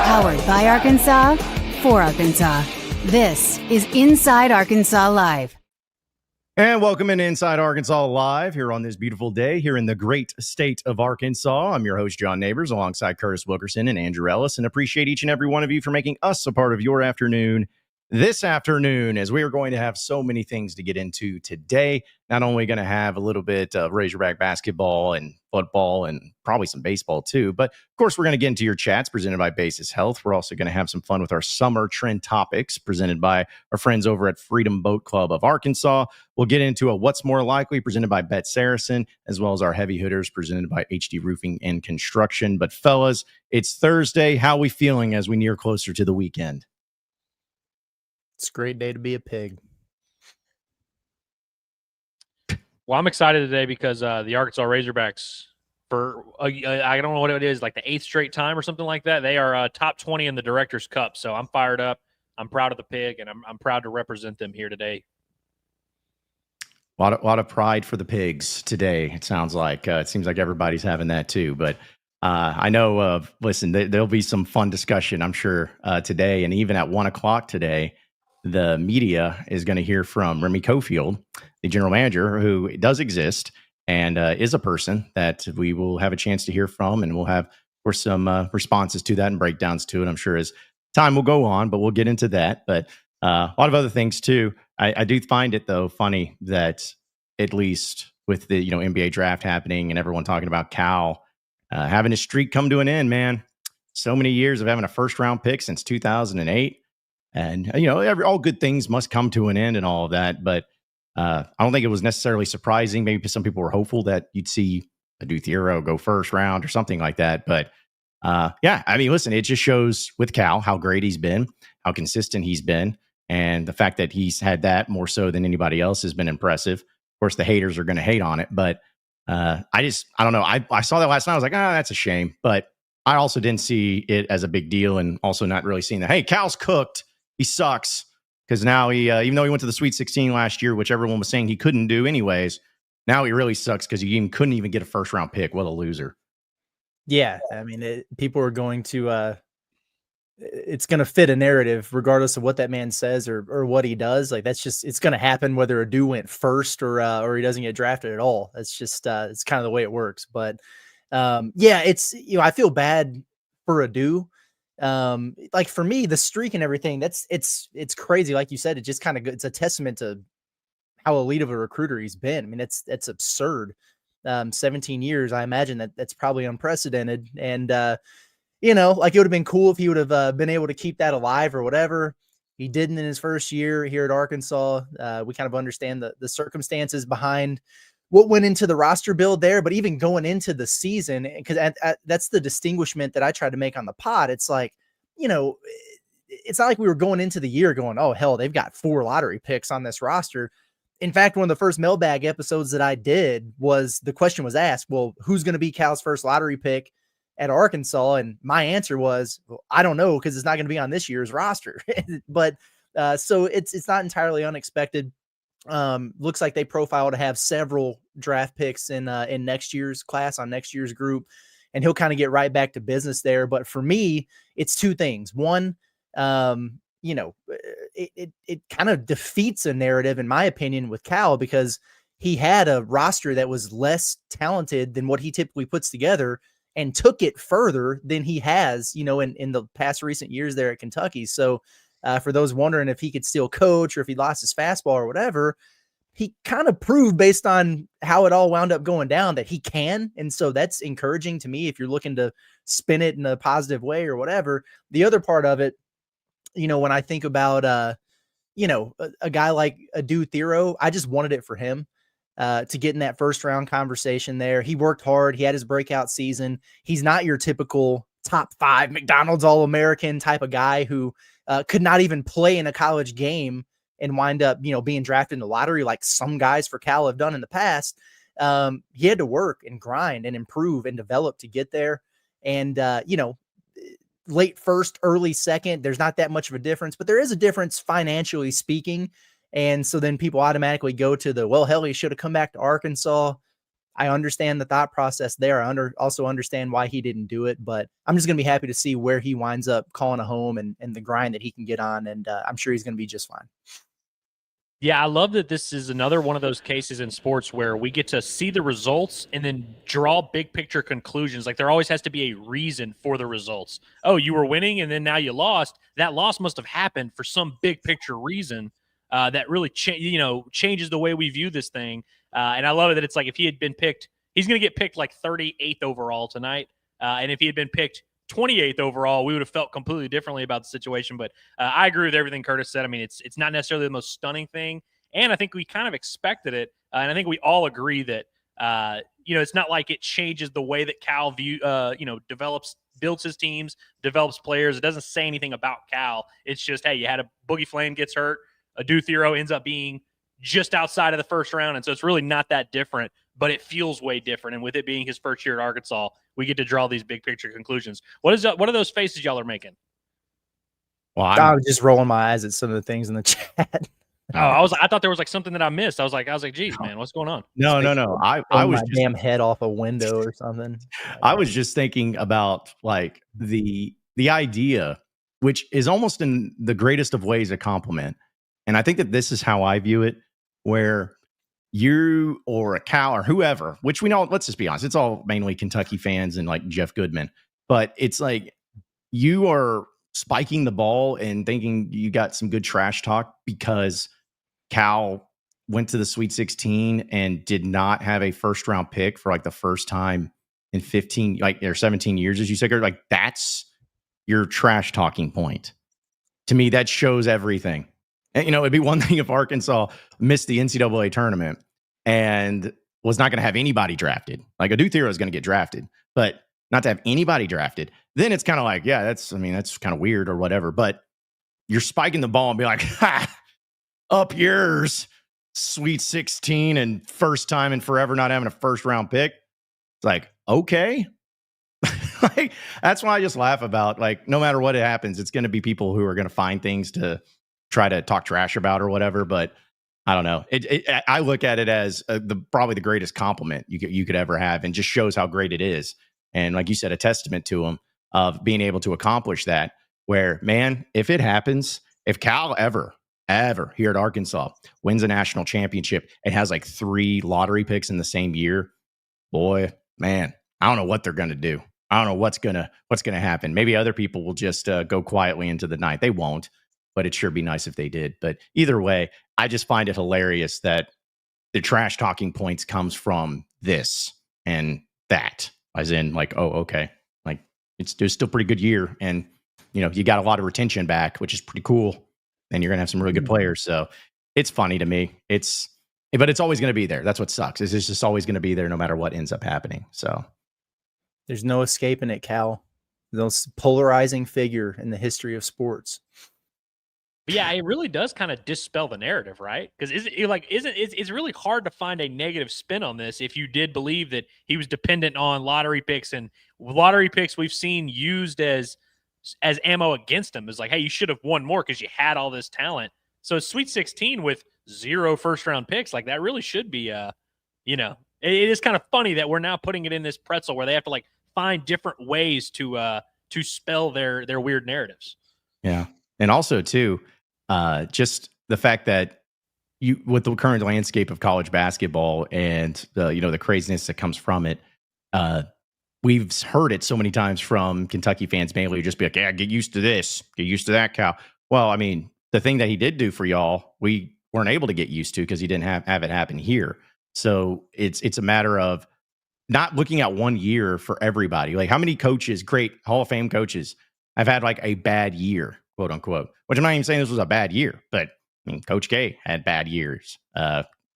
Powered by Arkansas, for Arkansas. This is Inside Arkansas Live. And welcome in Inside Arkansas Live here on this beautiful day here in the great state of Arkansas. I'm your host, John Neighbors, alongside Curtis Wilkerson and Andrew Ellis, and appreciate each and every one of you for making us a part of your afternoon this afternoon, as we are going to have so many things to get into today. Not only going to have a little bit of Razorback basketball and football and probably some baseball too, but of course we're going to get into your chats presented by Basis Health. We're also going to have some fun with our summer trend topics presented by our friends over at Freedom Boat Club of Arkansas. We'll get into a What's More Likely presented by BetSaracen, as well as our heavy hitters presented by HD Roofing and Construction. But fellas, it's Thursday. How are we feeling as we near closer to the weekend? It's a great day to be a pig. Well, I'm excited today because the Arkansas Razorbacks, for I don't know what it is, like the 8th straight time or something like that, they are top 20 in the Directors' Cup. So I'm fired up. I'm proud of the pig, and I'm proud to represent them here today. A lot of pride for the pigs today, it sounds like. It seems like everybody's having that too. But I know, listen, there'll be some fun discussion, I'm sure, today. And even at 1 o'clock today, the media is going to hear from Remy Cofield, the general manager, who does exist and is a person that we will have a chance to hear from. And we'll have, of course, some responses to that and breakdowns to it, I'm sure, as time will go on. But we'll get into that. But a lot of other things, too. I do find it, though, funny that at least with the NBA draft happening and everyone talking about Cal having his streak come to an end, man. So many years of having a first-round pick since 2008. And, all good things must come to an end and all of that. But I don't think it was necessarily surprising. Maybe some people were hopeful that you'd see Adu Thiero go first round or something like that. But yeah, I mean, listen, it just shows with Cal how great he's been, how consistent he's been. And the fact that he's had that more so than anybody else has been impressive. Of course, the haters are going to hate on it. But I don't know. I saw that last night. I was like, that's a shame. But I also didn't see it as a big deal, and also not really seeing that, hey, Cal's cooked. He sucks, because now he, even though he went to the Sweet 16 last year, which everyone was saying he couldn't do anyways, now he really sucks because he couldn't even get a first-round pick. What a loser. Yeah, I mean, people are going to it's going to fit a narrative regardless of what that man says or what he does. Like, that's just, it's going to happen whether Adu went first or he doesn't get drafted at all. That's just, it's kind of the way it works. But yeah, it's, I feel bad for Adu. Like, for me, the streak and everything, it's crazy. Like you said, it just kind of, it's a testament to how elite of a recruiter he's been. I mean, that's absurd. 17 years, I imagine that's probably unprecedented. And, like, it would have been cool if he would have been able to keep that alive or whatever. He didn't in his first year here at Arkansas. We kind of understand the circumstances behind what went into the roster build there, but even going into the season, because that's the distinguishment that I tried to make on the pod. It's like, it's not like we were going into the year going, oh, hell, they've got 4 lottery picks on this roster. In fact, one of the first mailbag episodes that I did was the question was asked, well, who's going to be Cal's first lottery pick at Arkansas? And my answer was, well, I don't know, because it's not going to be on this year's roster. But so it's not entirely unexpected. Looks like they profile to have several draft picks in next year's class, on next year's group, and he'll kind of get right back to business there. But for me, it's 2 things. One, it kind of defeats a narrative, in my opinion, with Cal, because he had a roster that was less talented than what he typically puts together and took it further than he has, in the past recent years there at Kentucky. So for those wondering if he could still coach or if he lost his fastball or whatever, he kind of proved, based on how it all wound up going down, that he can. And so that's encouraging to me if you're looking to spin it in a positive way or whatever. The other part of it, when I think about, a guy like Adu Thiero, I just wanted it for him to get in that first round conversation there. He worked hard. He had his breakout season. He's not your typical top 5 McDonald's All-American type of guy who could not even play in a college game and wind up, being drafted in the lottery like some guys for Cal have done in the past. He had to work and grind and improve and develop to get there. And, late first, early second, there's not that much of a difference, but there is a difference financially speaking. And so then people automatically go to well, hell, he should have come back to Arkansas. I understand the thought process there. I also understand why he didn't do it, but I'm just going to be happy to see where he winds up calling a home and the grind that he can get on. And I'm sure he's going to be just fine. Yeah, I love that this is another one of those cases in sports where we get to see the results and then draw big picture conclusions. Like there always has to be a reason for the results. Oh, you were winning and then now you lost. That loss must have happened for some big picture reason that really changes the way we view this thing. And I love it that it's like if he had been picked, he's going to get picked like 38th overall tonight. And if he had been picked 28th overall, we would have felt completely differently about the situation. But I agree with everything Curtis said. I mean, it's not necessarily the most stunning thing, and I think we kind of expected it. And I think we all agree that it's not like it changes the way that Cal builds his teams, develops players. It doesn't say anything about Cal. It's just, hey, you had a Boogie Flame gets hurt, a Duthero ends up being just outside of the first round, and so it's really not that different. But it feels way different. And with it being his first year at Arkansas, we get to draw these big picture conclusions. What are those faces y'all are making? Well, I was just rolling my eyes at some of the things in the chat. I thought there was like something that I missed. I was like, geez, man, what's going on? No. I was just damn head off a window or something. I was just thinking about like the idea, which is almost in the greatest of ways a compliment. And I think that this is how I view it, where you or a Cal or whoever, which we know, let's just be honest, it's all mainly Kentucky fans and like Jeff Goodman, but it's like you are spiking the ball and thinking you got some good trash talk because Cal went to the Sweet 16 and did not have a first round pick for like the first time in 15 or 17 years, as you said. Like that's your trash talking point. To me, that shows everything. And, it'd be one thing if Arkansas missed the NCAA tournament and was not going to have anybody drafted. Like a Duthero is going to get drafted, but not to have anybody drafted. Then it's kind of like, yeah, that's kind of weird or whatever. But you're spiking the ball and be like, ha, up yours, Sweet 16 and first time in forever not having a first round pick. It's like, okay. Like, that's why I just laugh about, like, no matter what happens, it's going to be people who are going to find things to try to talk trash about or whatever. But I don't know. I look at it as probably the greatest compliment you could ever have, and just shows how great it is. And like you said, a testament to him of being able to accomplish that, where, man, if it happens, if Cal ever here at Arkansas wins a national championship and has like 3 lottery picks in the same year, boy, man, I don't know what they're going to do. I don't know what's going to happen. Maybe other people will just go quietly into the night. They won't, but it'd sure be nice if they did. But either way, I just find it hilarious that the trash talking points comes from this and that, as in like, oh, okay. Like it's still a pretty good year. And, you got a lot of retention back, which is pretty cool. And you're going to have some really good players. So it's funny to me. But it's always going to be there. That's what sucks. It's just always going to be there no matter what ends up happening. So there's no escaping it, Cal. The most polarizing figure in the history of sports. But yeah, it really does kind of dispel the narrative, right? Because it's really hard to find a negative spin on this if you did believe that he was dependent on lottery picks, and lottery picks we've seen used as ammo against him. Is like, hey, you should have won more because you had all this talent. So Sweet 16 with 0 first round picks, like that really should be it is kind of funny that we're now putting it in this pretzel where they have to like find different ways to spell their weird narratives. Yeah. And also too, just the fact that with the current landscape of college basketball and the craziness that comes from it, we've heard it so many times from Kentucky fans, mainly just be like, yeah, get used to this, get used to that, Cal. Well, I mean, the thing that he did do for y'all, we weren't able to get used to because he didn't have it happen here. So it's a matter of not looking at 1 year for everybody. Like how many coaches, great Hall of Fame coaches, have had like a bad year, quote unquote, which I'm not even saying this was a bad year, but I mean, Coach K had bad years.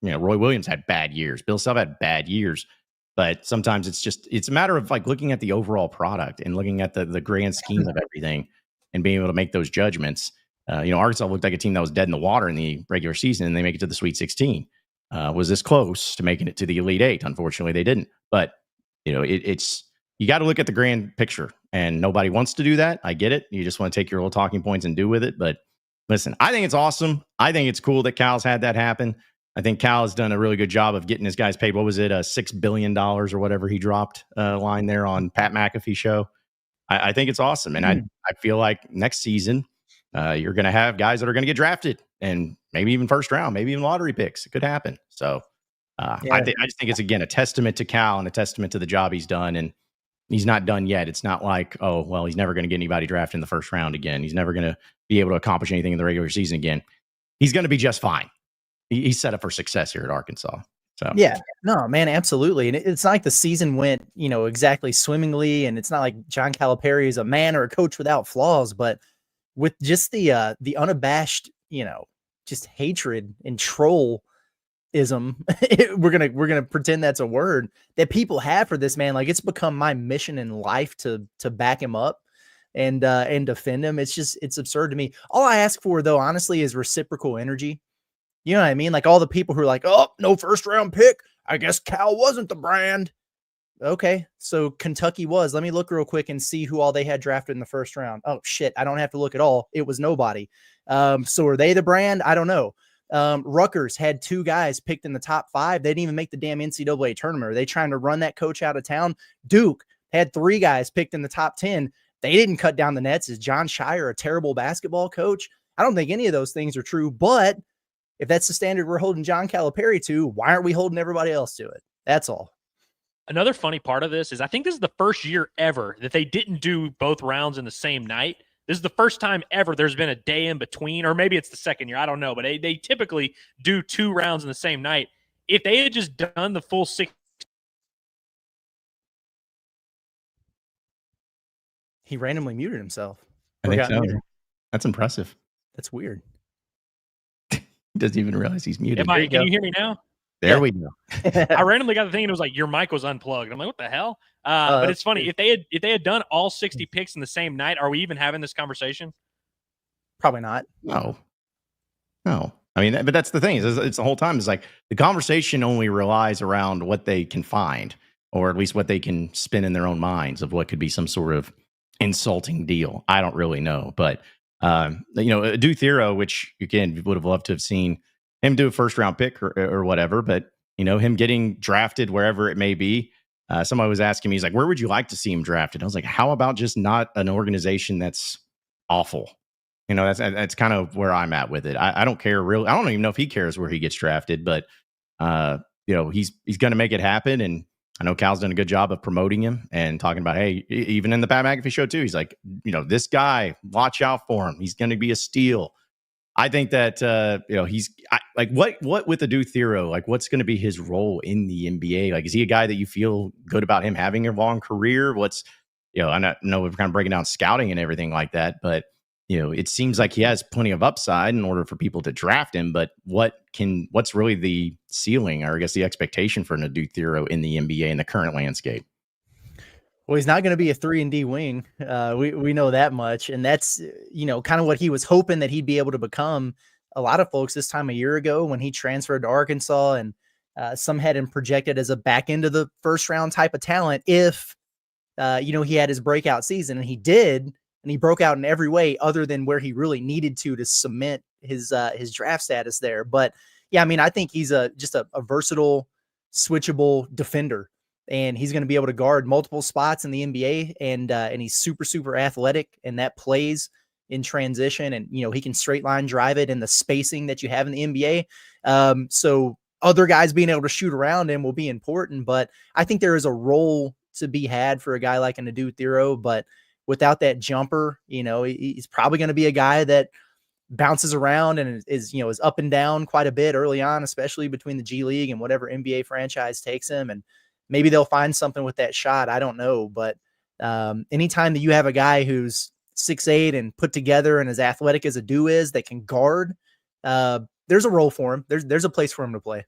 Roy Williams had bad years. Bill Self had bad years. But sometimes it's a matter of like looking at the overall product and looking at the grand scheme of everything and being able to make those judgments. Arkansas looked like a team that was dead in the water in the regular season, and they make it to the Sweet 16. Was this close to making it to the Elite 8? Unfortunately, they didn't. But it's you got to look at the grand picture, and nobody wants to do that. I get it. You just want to take your little talking points and do with it. But listen, I think it's awesome. I think it's cool that Cal's had that happen. I think Cal has done a really good job of getting his guys paid. What was it, $6 billion or whatever he dropped line there on Pat McAfee show? I think it's awesome. And I feel like next season, you're going to have guys that are going to get drafted and maybe even first round, maybe even lottery picks. It could happen. So I just think it's, again, a testament to Cal and a testament to the job he's done. And he's not done yet. It's not like, oh, well, he's never going to get anybody drafted in the first round again. He's never going to be able to accomplish anything in the regular season again. He's going to be just fine. He's set up for success here at Arkansas. So yeah, no, man, absolutely. And it's not like the season went, exactly swimmingly. And it's not like John Calipari is a man or a coach without flaws, but with just the unabashed, just hatred and trollism, we're gonna pretend that's a word that people have for this man. Like, it's become my mission in life to back him up and defend him. It's absurd to me. All I ask for, though, honestly, is reciprocal energy. You know what I mean? Like, all the people who are like, oh, no first round pick. I guess Cal wasn't the brand. Okay, so Kentucky was. Let me look real quick and see who all they had drafted in the first round. Oh, shit, I don't have to look at all. It was nobody. So are they the brand? I don't know. Rutgers had 2 guys picked in the top 5. They didn't even make the damn NCAA tournament. Are they trying to run that coach out of town? Duke had 3 guys picked in the top 10. They didn't cut down the nets. Is John Shire a terrible basketball coach? I don't think any of those things are true, but if that's the standard we're holding John Calipari to, why aren't we holding everybody else to it? That's all. Another funny part of this is I think this is the first year ever that they didn't do both rounds in the same night. This is the first time ever there's been a day in between, or maybe it's the second year. I don't know, but they typically do 2 rounds in the same night. If they had just done the full 6. He randomly muted himself. I think so. That's impressive. That's weird. Doesn't even realize he's muted. Can you hear me now? There we go. I randomly got the thing and it was like, your mic was unplugged. I'm like, what the hell? But it's funny. If they had done all 60 picks in the same night, are we even having this conversation? Probably not. No. I mean, but that's the thing. It's the whole time. It's like the conversation only relies around what they can find, or at least what they can spin in their own minds of what could be some sort of insulting deal. I don't really know. But, Duke Thero, which, again, would have loved to have seen him do a first round pick or whatever, but him getting drafted wherever it may be. Somebody was asking me, he's like, where would you like to see him drafted? I was like, how about just not an organization that's awful? That's kind of where I'm at with it. I don't care really. I don't even know if he cares where he gets drafted, but he's going to make it happen. And I know Cal's done a good job of promoting him and talking about, hey, even in the Pat McAfee show too, he's like, this guy, watch out for him. He's going to be a steal. I think that, what with the Duke Thero, like, what's going to be his role in the NBA? Like, is he a guy that you feel good about him having a long career? I know we're kind of breaking down scouting and everything like that, but, it seems like he has plenty of upside in order for people to draft him. But what's really the ceiling, or I guess the expectation for a Duke Thero in the NBA in the current landscape? Well, he's not going to be a 3-and-D wing. We know that much. And that's, kind of what he was hoping that he'd be able to become. A lot of folks this time a year ago when he transferred to Arkansas, and some had him projected as a back end of the first round type of talent if, he had his breakout season, and he did. And he broke out in every way other than where he really needed to cement his draft status there. But yeah, I mean, I think he's just a versatile, switchable defender. And he's going to be able to guard multiple spots in the NBA, and he's super, super athletic, and that plays in transition. And, he can straight line drive it in the spacing that you have in the NBA. So other guys being able to shoot around him will be important, but I think there is a role to be had for a guy like an Duke Thero, but without that jumper, he's probably going to be a guy that bounces around and is up and down quite a bit early on, especially between the G League and whatever NBA franchise takes him. And maybe they'll find something with that shot. I don't know. But anytime that you have a guy who's 6'8" and put together and as athletic as a Duke is, that can guard, there's a role for him. There's a place for him to play.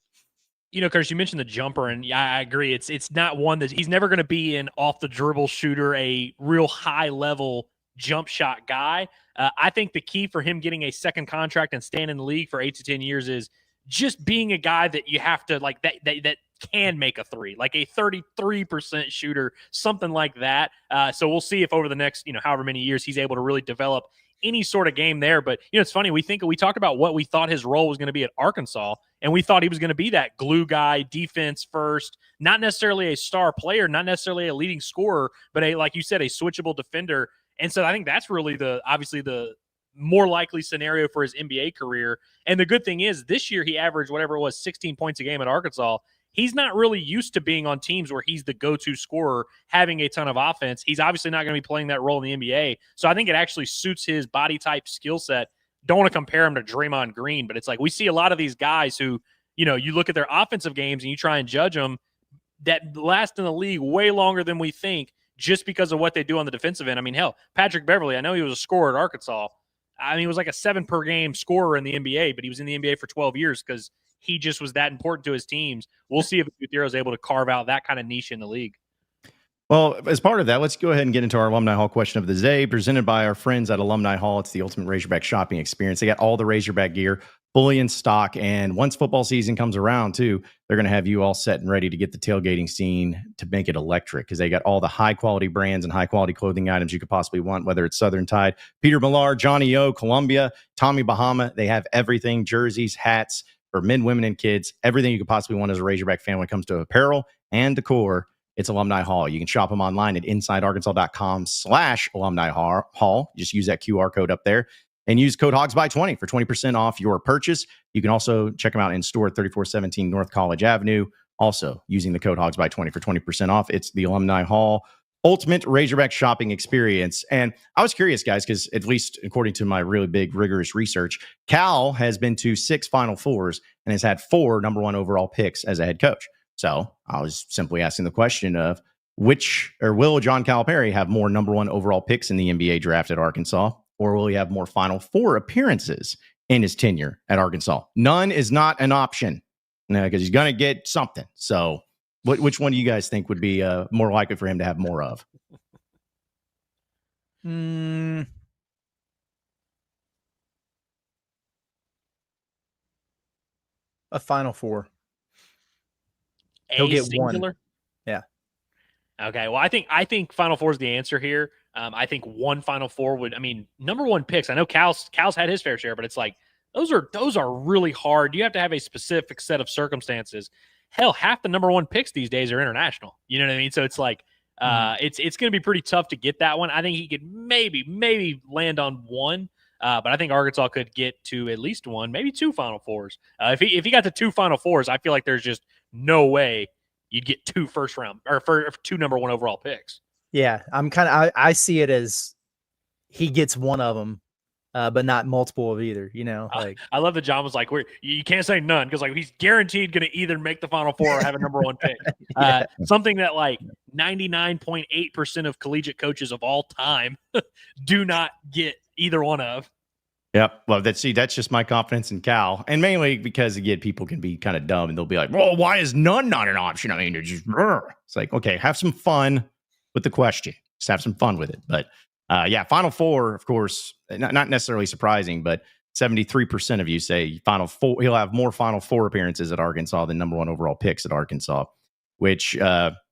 Curtis, you mentioned the jumper, and yeah, I agree. It's not one that he's never going to be an off the dribble shooter, a real high level jump shot guy. I think the key for him getting a second contract and staying in the league for 8 to 10 years is just being a guy that you have to like that can make a three, like a 33% shooter, something like that. So we'll see if over the next, however many years he's able to really develop any sort of game there. But, it's funny. We talked about what we thought his role was going to be at Arkansas. And we thought he was going to be that glue guy, defense first, not necessarily a star player, not necessarily a leading scorer, but like you said, a switchable defender. And so I think that's really obviously the more likely scenario for his NBA career. And the good thing is this year he averaged whatever it was, 16 points a game at Arkansas. He's not really used to being on teams where he's the go-to scorer, having a ton of offense. He's obviously not going to be playing that role in the NBA. So I think it actually suits his body type, skill set. Don't want to compare him to Draymond Green, but it's like we see a lot of these guys who, you look at their offensive games and you try and judge them that last in the league way longer than we think just because of what they do on the defensive end. I mean, hell, Patrick Beverly, I know he was a scorer at Arkansas. I mean, he was like a 7-per-game scorer in the NBA, but he was in the NBA for 12 years because he just was that important to his teams. We'll see if Uthero is able to carve out that kind of niche in the league. Well, as part of that, let's go ahead and get into our Alumni Hall question of the day, presented by our friends at Alumni Hall. It's the ultimate Razorback shopping experience. They got all the Razorback gear fully in stock, and once football season comes around, too, they're going to have you all set and ready to get the tailgating scene to make it electric because they got all the high-quality brands and high-quality clothing items you could possibly want, whether it's Southern Tide, Peter Millar, Johnny O, Columbia, Tommy Bahama. They have everything, jerseys, hats, for men, women, and kids, everything you could possibly want as a Razorback fan when it comes to apparel and decor. It's Alumni Hall. You can shop them online at insidearkansas.com/Alumni Hall. Just use that QR code up there and use code HOGSBY20 for 20% off your purchase. You can also check them out in store at 3417 North College Avenue. Also using the code HOGSBY20 for 20% off. It's the Alumni Hall ultimate Razorback shopping experience. And I was curious, guys, because at least according to my really big, rigorous research, Cal has been to 6 Final Fours and has had 4 number 1 overall picks as a head coach. So I was simply asking the question of will John Calipari have more number 1 overall picks in the NBA draft at Arkansas, or will he have more Final Four appearances in his tenure at Arkansas? None is not an option because he's going to get something. So which one do you guys think would be more likely for him to have more of? A Final Four. He'll get singular? 1. Yeah. Okay. Well, I think Final Four is the answer here. I think 1 Final Four would. I mean, number 1 picks. I know Cal's had his fair share, but it's like those are really hard. You have to have a specific set of circumstances. Hell, half the number 1 picks these days are international. You know what I mean? So it's like it's going to be pretty tough to get that one. I think he could maybe land on 1. But I think Arkansas could get to at least 1, maybe 2 Final Fours. If he got to 2 Final Fours, I feel like there's just no way you'd get 2 first round or 2 number 1 overall picks. Yeah, I see it as he gets 1 of them, but not multiple of either. I love that John was like, you can't say none because like he's guaranteed going to either make the Final Four or have a number 1 pick. Yeah. Something that like 99.8% of collegiate coaches of all time do not get either one of. Yep. Well, that's just my confidence in Cal. And mainly because, again, people can be kind of dumb and they'll be like, well, why is none not an option? I mean, it's like, okay, have some fun with the question. Just have some fun with it. But Final Four, of course, not necessarily surprising, but 73% of you say Final Four. He'll have more Final Four appearances at Arkansas than number 1 overall picks at Arkansas, which, ironically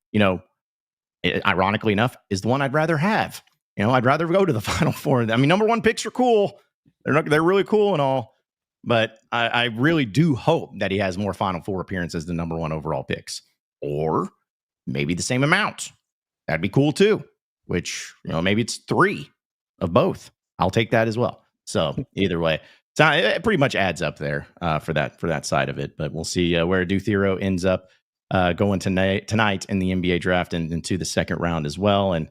enough, is the one I'd rather have. I'd rather go to the Final Four. I mean, number 1 picks are cool. They're really cool and all, but I really do hope that he has more Final Four appearances than number 1 overall picks, or maybe the same amount. That'd be cool too. Which maybe it's 3 of both. I'll take that as well. So either way, it pretty much adds up there for that side of it. But we'll see where Uthero ends up going tonight in the NBA draft and into the second round as well. And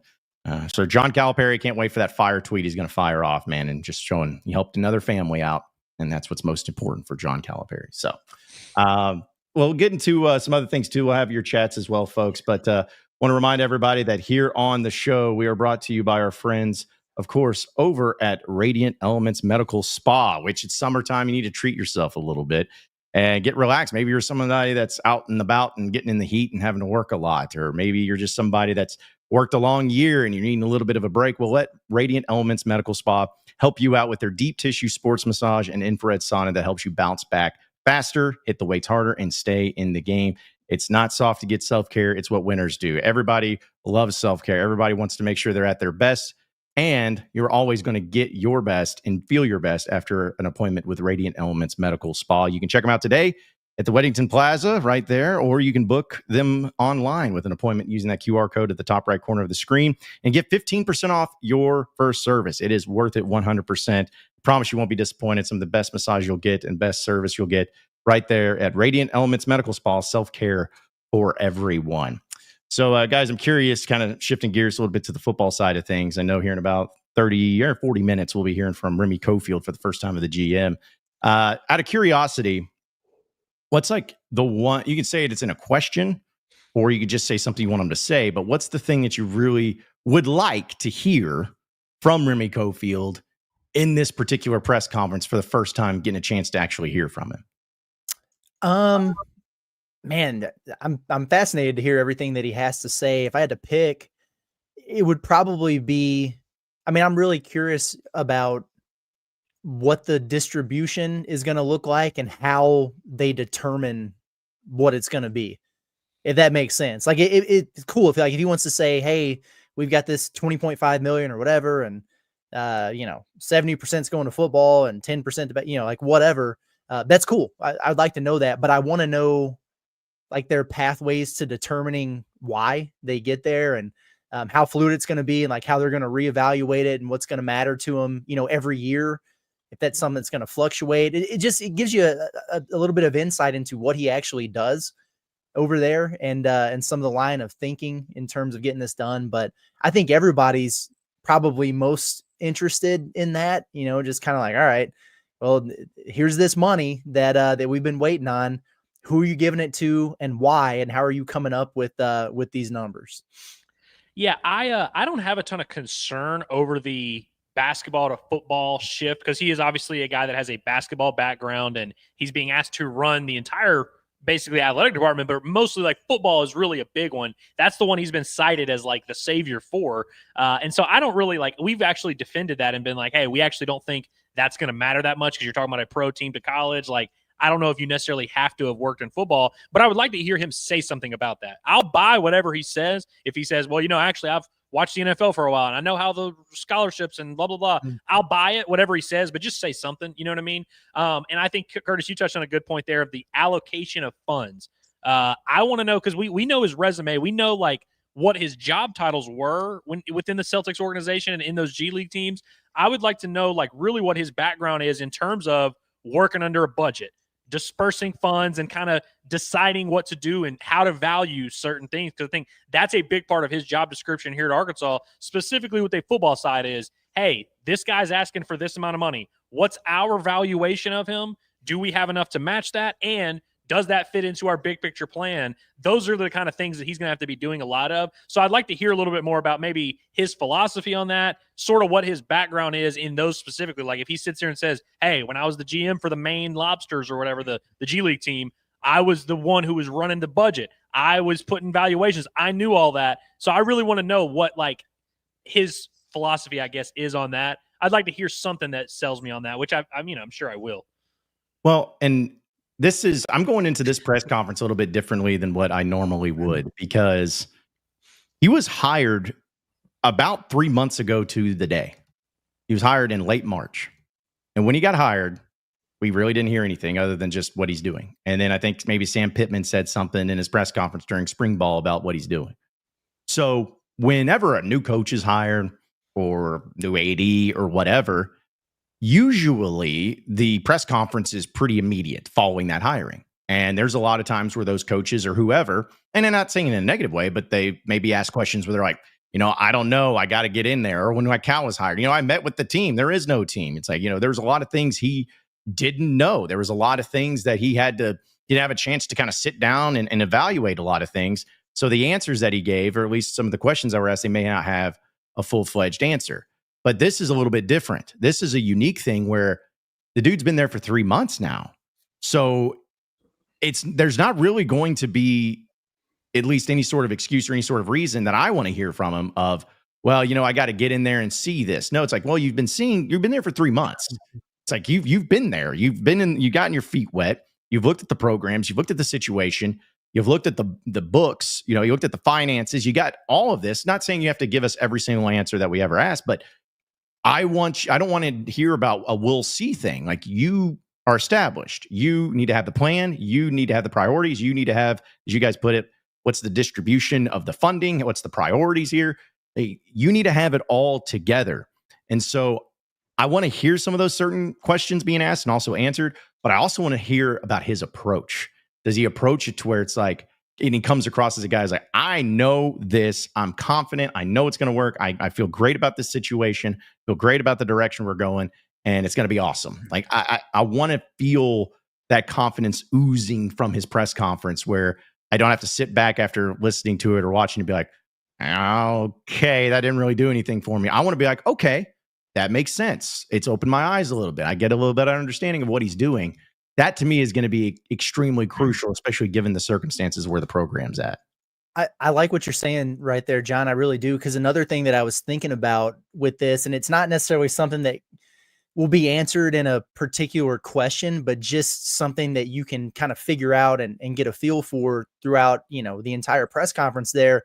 so John Calipari, can't wait for that fire tweet he's going to fire off, man, and just showing he helped another family out. And that's what's most important for John Calipari. So we'll get into some other things too. We'll have your chats as well, folks. But want to remind everybody that here on the show, we are brought to you by our friends, of course, over at Radiant Elements Medical Spa, which it's summertime. You need to treat yourself a little bit and get relaxed. Maybe you're somebody that's out and about and getting in the heat and having to work a lot, or maybe you're just somebody that's worked a long year and you're needing a little bit of a break. Well, let Radiant Elements Medical Spa help you out with their deep tissue sports massage and infrared sauna that helps you bounce back faster, hit the weights harder, and stay in the game. It's not soft to get self-care. It's what winners do. Everybody loves self-care. Everybody wants to make sure they're at their best, and you're always going to get your best and feel your best after an appointment with Radiant Elements Medical Spa. You can check them out today at the Weddington Plaza right there, or you can book them online with an appointment using that QR code at the top right corner of the screen and get 15% off your first service. It is worth it 100%. Promise you won't be disappointed. Some of the best massage you'll get and best service you'll get right there at Radiant Elements Medical Spa, self-care for everyone. So, guys, I'm curious, kind of shifting gears a little bit to the football side of things. I know here in about 30 or 40 minutes, we'll be hearing from Remy Cofield for the first time of the GM. Out of curiosity, what's like the one, you can say it's in a question, or you could just say something you want them to say, but what's the thing that you really would like to hear from Remy Cofield in this particular press conference for the first time, getting a chance to actually hear from him? Man, I'm fascinated to hear everything that he has to say. If I had to pick, it would probably be, I mean, I'm really curious about what the distribution is going to look like and how they determine what it's going to be, if that makes sense. Like it's cool if he wants to say, hey, we've got this 20.5 million or whatever, and 70% is going to football and 10% to, like whatever. That's cool. I'd like to know that, but I want to know like their pathways to determining why they get there, and how fluid it's going to be, and like how they're going to reevaluate it and what's going to matter to them, every year. If that's something that's going to fluctuate, it gives you a little bit of insight into what he actually does over there, and some of the line of thinking in terms of getting this done. But I think everybody's probably most interested in that, just kind of like, all right, well, here's this money that we've been waiting on. Who are you giving it to, and why, and how are you coming up with these numbers? Yeah, I don't have a ton of concern over the basketball to football shift, because he is obviously a guy that has a basketball background, and he's being asked to run the entire basically athletic department, but mostly like football is really a big one. That's the one he's been cited as like the savior for. And so I don't really we've actually defended that and been like, hey, we actually don't think that's going to matter that much, because you're talking about a pro team to college. Like, I don't know if you necessarily have to have worked in football, but I would like to hear him say something about that. I'll buy whatever he says. If he says, well, actually I've watched the NFL for a while and I know how the scholarships and blah, blah, blah. I'll buy it, whatever he says, but just say something. You know what I mean? And I think, Curtis, you touched on a good point there of the allocation of funds. I want to know, because we know his resume. We know what his job titles were within the Celtics organization and in those G League teams. I would like to know really what his background is in terms of working under a budget, dispersing funds, and kind of deciding what to do and how to value certain things. Because I think that's a big part of his job description here at Arkansas, specifically with the football side is, hey, this guy's asking for this amount of money. What's our valuation of him? Do we have enough to match that? And does that fit into our big picture plan? Those are the kind of things that he's going to have to be doing a lot of. So I'd like to hear a little bit more about maybe his philosophy on that, sort of what his background is in those specifically. Like if he sits here and says, hey, when I was the GM for the Maine Lobsters or whatever, the G League team, I was the one who was running the budget. I was putting valuations. I knew all that. So I really want to know what his philosophy, I guess, is on that. I'd like to hear something that sells me on that, which I'm sure I will. Well, and I'm going into this press conference a little bit differently than what I normally would, because he was hired about 3 months ago to the day. He was hired in late March. And when he got hired, we really didn't hear anything other than just what he's doing. And then I think maybe Sam Pittman said something in his press conference during spring ball about what he's doing. So whenever a new coach is hired or new AD or whatever, usually the press conference is pretty immediate following that hiring. And there's a lot of times where those coaches or whoever, and they're not saying it in a negative way, but they maybe ask questions where they're like, I don't know, I got to get in there. Or when Cal was hired, I met with the team. There is no team. It's like, there's a lot of things he didn't know. There was a lot of things that he had to have a chance to kind of sit down and evaluate a lot of things. So the answers that he gave, or at least some of the questions that were asked, they may not have a full-fledged answer. But this is a little bit different. This is a unique thing where the dude's been there for 3 months now. So there's not really going to be at least any sort of excuse or any sort of reason that I want to hear from him of, well, I got to get in there and see this. No, it's like, well, you've been there for 3 months. It's like you've been there. You've gotten your feet wet. You've looked at the programs. You've looked at the situation. You've looked at the books. You looked at the finances. You got all of this. Not saying you have to give us every single answer that we ever asked, but I don't want to hear about a we'll see thing. Like you are established. You need to have the plan. You need to have the priorities. You need to have, as you guys put it, what's the distribution of the funding? What's the priorities here? You need to have it all together. And so I want to hear some of those certain questions being asked and also answered, but I also want to hear about his approach. Does he approach it to where it's like, and he comes across as a guy who's like, I know this. I'm confident. I know it's going to work. I feel great about this situation. Feel great about the direction we're going. And it's going to be awesome. Like, I want to feel that confidence oozing from his press conference where I don't have to sit back after listening to it or watching and be like, okay, that didn't really do anything for me. I want to be like, okay, that makes sense. It's opened my eyes a little bit. I get a little better understanding of what he's doing. That to me is going to be extremely crucial, especially given the circumstances where the program's at. I like what you're saying right there, John. I really do. Because another thing that I was thinking about with this, and it's not necessarily something that will be answered in a particular question, but just something that you can kind of figure out and get a feel for throughout, the entire press conference there.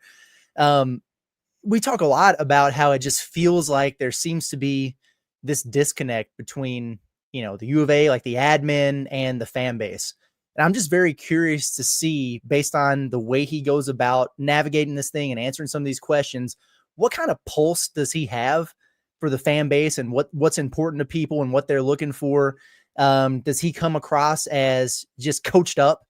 We talk a lot about how it just feels like there seems to be this disconnect between, the U of A, like the admin and the fan base. And I'm just very curious to see, based on the way he goes about navigating this thing and answering some of these questions, what kind of pulse does he have for the fan base and what's important to people and what they're looking for? Does he come across as just coached up,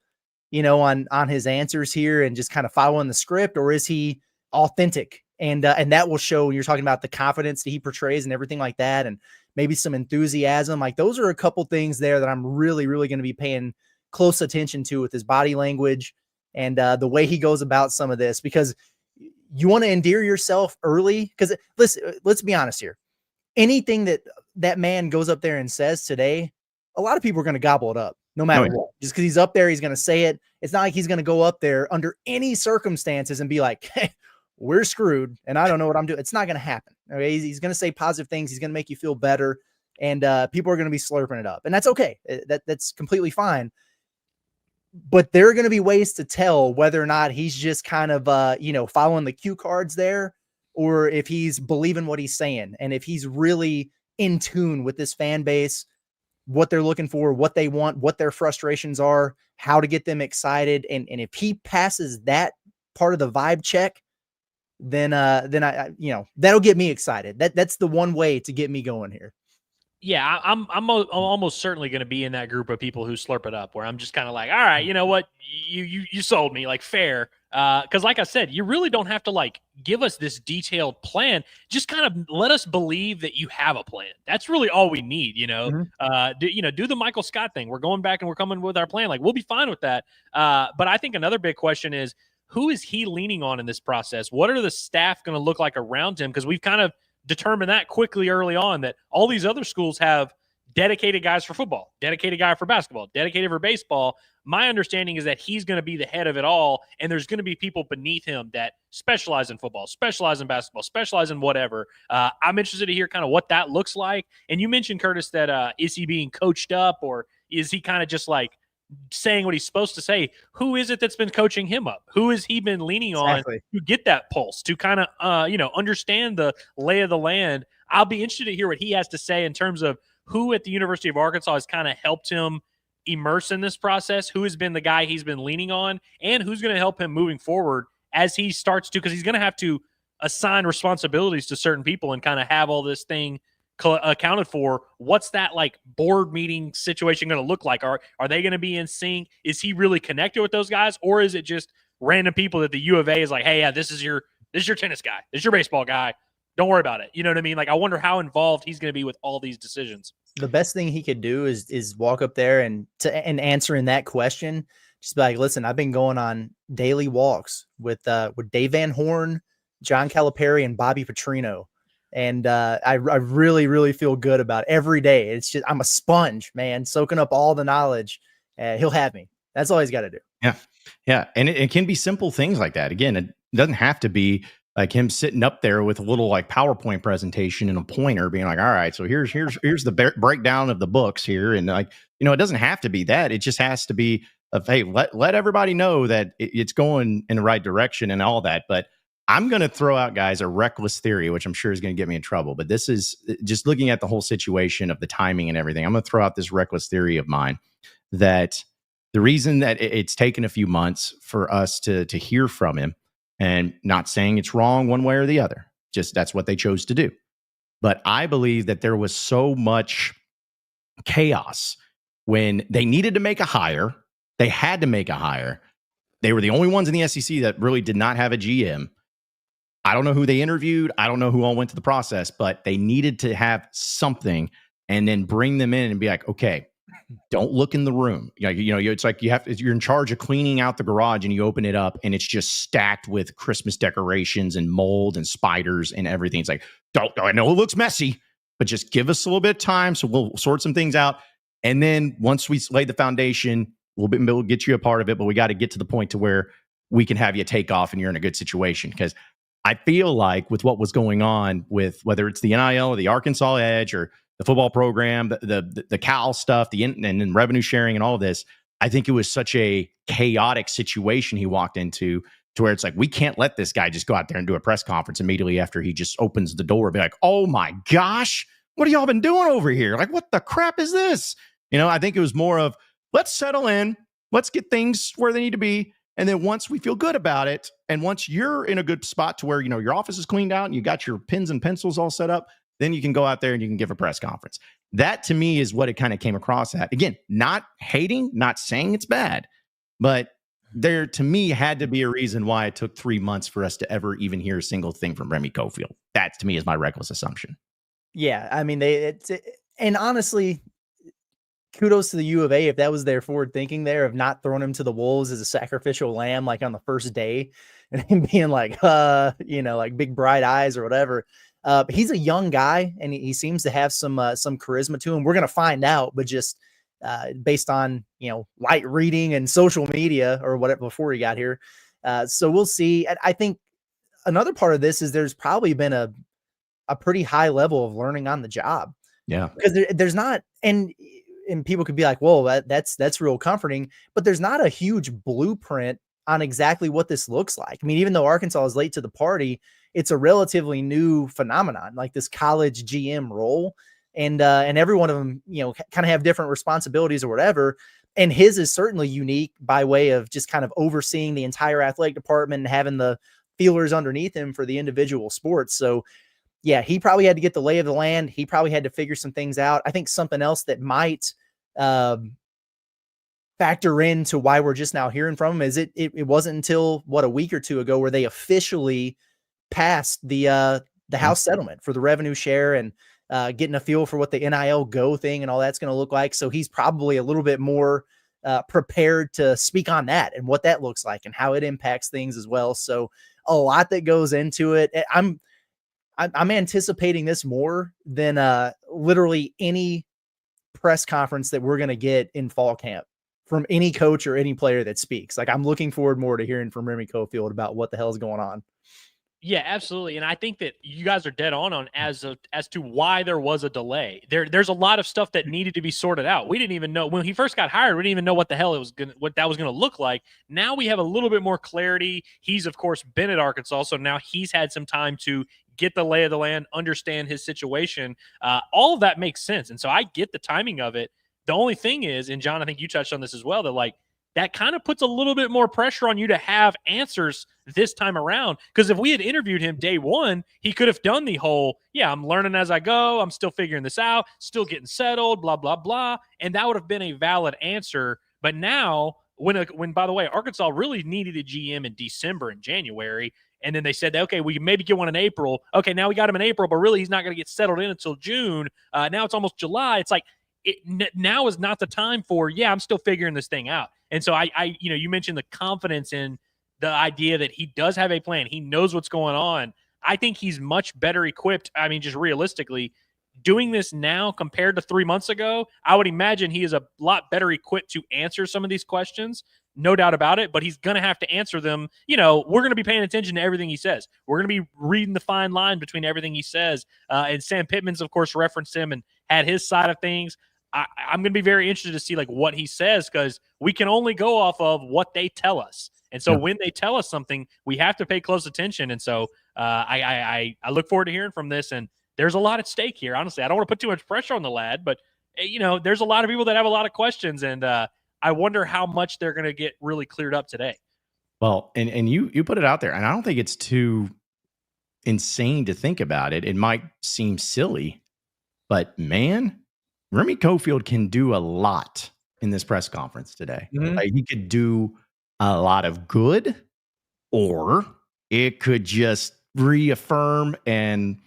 on his answers here and just kind of following the script, or is he authentic? And that will show. You're talking about the confidence that he portrays and everything like that, and maybe some enthusiasm. Like, those are a couple things there that I'm really, really going to be paying close attention to with his body language and the way he goes about some of this, because you want to endear yourself early. Because let's be honest here. Anything that man goes up there and says today, a lot of people are going to gobble it up no matter what. Just because he's up there, he's going to say it. It's not like he's going to go up there under any circumstances and be like, hey, we're screwed and I don't know what I'm doing. It's not going to happen. Okay. He's going to say positive things. He's going to make you feel better, and people are going to be slurping it up, and that's okay. That's completely fine. But there are going to be ways to tell whether or not he's just kind of, following the cue cards there, or if he's believing what he's saying, and if he's really in tune with this fan base, what they're looking for, what they want, what their frustrations are, how to get them excited. And if he passes that part of the vibe check, then I that'll get me excited. That's the one way to get me going here. Yeah, I'm almost certainly going to be in that group of people who slurp it up, where I'm just kind of like, all right, you know what, you sold me, like, fair. Because like I said, you really don't have to like give us this detailed plan. Just kind of let us believe that you have a plan. That's really all we need. Mm-hmm. Do the Michael Scott thing. We're going back and we're coming with our plan. Like, we'll be fine with that. But I think another big question is, who is he leaning on in this process? What are the staff going to look like around him? Because we've kind of determined that quickly early on, that all these other schools have dedicated guys for football, dedicated guy for basketball, dedicated for baseball. My understanding is that he's going to be the head of it all, and there's going to be people beneath him that specialize in football, specialize in basketball, specialize in whatever. I'm interested to hear kind of what that looks like. And you mentioned, Curtis, that is he being coached up, or is he kind of just like saying what he's supposed to say? Who is it that's been coaching him up? Who has he been leaning on to get that pulse, to kind of understand the lay of the land? I'll be interested to hear what he has to say in terms of who at the University of Arkansas has kind of helped him immerse in this process, who has been the guy he's been leaning on, and who's going to help him moving forward as he starts to, because he's going to have to assign responsibilities to certain people and kind of have all this thing accounted for. What's that like board meeting situation going to look like? Are they going to be in sync? Is he really connected with those guys, or is it just random people that the U of A is like, hey, yeah, this is your tennis guy, this is your baseball guy, don't worry about it? You know what I mean? Like, I wonder how involved he's going to be with all these decisions. The best thing he could do is walk up there and answering that question, just be like, listen, I've been going on daily walks with Dave Van Horn, John Calipari, and Bobby Petrino. And I really, really feel good about every day. It's just, I'm a sponge, man, soaking up all the knowledge. He'll have me. That's all he's got to do. Yeah. Yeah. And it can be simple things like that. Again, it doesn't have to be like him sitting up there with a little like PowerPoint presentation and a pointer being like, all right, so here's the breakdown of the books here. And like, it doesn't have to be that. It just has to be of, hey, let everybody know that it's going in the right direction and all that. But I'm going to throw out, guys, a reckless theory, which I'm sure is going to get me in trouble. But this is just looking at the whole situation of the timing and everything. I'm going to throw out this reckless theory of mine that the reason that it's taken a few months for us to hear from him, and not saying it's wrong one way or the other, just that's what they chose to do. But I believe that there was so much chaos when they needed to make a hire. They had to make a hire. They were the only ones in the SEC that really did not have a GM. I don't know who they interviewed. I don't know who all went to the process, but they needed to have something and then bring them in and be like, okay, don't look in the room. It's like you're in charge of cleaning out the garage and you open it up and it's just stacked with Christmas decorations and mold and spiders and everything. It's like, I know it looks messy, but just give us a little bit of time. So we'll sort some things out. And then once we lay the foundation, we'll get you a part of it, but we got to get to the point to where we can have you take off and you're in a good situation. Because I feel like with what was going on with whether it's the NIL or the Arkansas Edge or the football program, the Cal stuff, and then revenue sharing and all of this, I think it was such a chaotic situation he walked into to where it's like, we can't let this guy just go out there and do a press conference immediately after he just opens the door and be like, oh my gosh, what have y'all been doing over here? Like, what the crap is this? I think it was more of, let's settle in, let's get things where they need to be. And then once we feel good about it, and once you're in a good spot to where, your office is cleaned out and you got your pens and pencils all set up, then you can go out there and you can give a press conference. That to me is what it kind of came across at. Again, not hating, not saying it's bad, but there to me had to be a reason why it took 3 months for us to ever even hear a single thing from Remy Cofield. That to me is my reckless assumption. Yeah. I mean, and honestly, kudos to the U of A if that was their forward thinking there of not throwing him to the wolves as a sacrificial lamb, like on the first day, and him being like, like big bright eyes or whatever. He's a young guy and he seems to have some charisma to him. We're going to find out, but just based on, light reading and social media or whatever before he got here. So we'll see. I think another part of this is there's probably been a pretty high level of learning on the job. Yeah. Because there's not, and people could be like, well, that's real comforting, but there's not a huge blueprint on exactly what this looks like. I mean, even though Arkansas is late to the party, it's a relatively new phenomenon, like this college GM role. And every one of them, kind of have different responsibilities or whatever. And his is certainly unique by way of just kind of overseeing the entire athletic department and having the feelers underneath him for the individual sports. So yeah, he probably had to get the lay of the land. He probably had to figure some things out. I think something else that might factor into why we're just now hearing from him is it wasn't until a week or two ago where they officially passed the House settlement for the revenue share and getting a feel for what the NIL Go thing and all that's going to look like. So he's probably a little bit more prepared to speak on that and what that looks like and how it impacts things as well. So a lot that goes into it. I'm anticipating this more than literally any press conference that we're going to get in fall camp from any coach or any player that speaks. Like, I'm looking forward more to hearing from Remy Cofield about what the hell is going on. Yeah, absolutely. And I think that you guys are dead on as to why there was a delay. There's a lot of stuff that needed to be sorted out. We didn't even know when he first got hired. We didn't even know what the hell what that was going to look like. Now we have a little bit more clarity. He's of course been at Arkansas, so now he's had some time to get the lay of the land, understand his situation. All of that makes sense. And so I get the timing of it. The only thing is, and John, I think you touched on this as well, that kind of puts a little bit more pressure on you to have answers this time around. Because if we had interviewed him day one, he could have done the whole, I'm learning as I go. I'm still figuring this out, still getting settled, blah, blah, blah. And that would have been a valid answer. But now, when by the way, Arkansas really needed a GM in December and January, and then they said, okay, we can maybe get one in April. Okay, now we got him in April, but really he's not going to get settled in until June. Now it's almost July. It's like, now is not the time for, I'm still figuring this thing out. And so I you mentioned the confidence in the idea that he does have a plan. He knows what's going on. I think he's much better equipped. I mean, just realistically, doing this now compared to 3 months ago, I would imagine he is a lot better equipped to answer some of these questions. No doubt about it, but he's going to have to answer them. We're going to be paying attention to everything he says. We're going to be reading the fine line between everything he says. And Sam Pittman's, of course, referenced him and had his side of things. I'm going to be very interested to see what he says, because we can only go off of what they tell us. And so when they tell us something, we have to pay close attention. And so I look forward to hearing from this. And there's a lot at stake here. Honestly, I don't want to put too much pressure on the lad, but there's a lot of people that have a lot of questions, and I wonder how much they're going to get really cleared up today. Well, and you put it out there, and I don't think it's too insane to think about it. It might seem silly, but man, Remy Cofield can do a lot in this press conference today. Mm-hmm. Like, he could do a lot of good, or it could just reaffirm and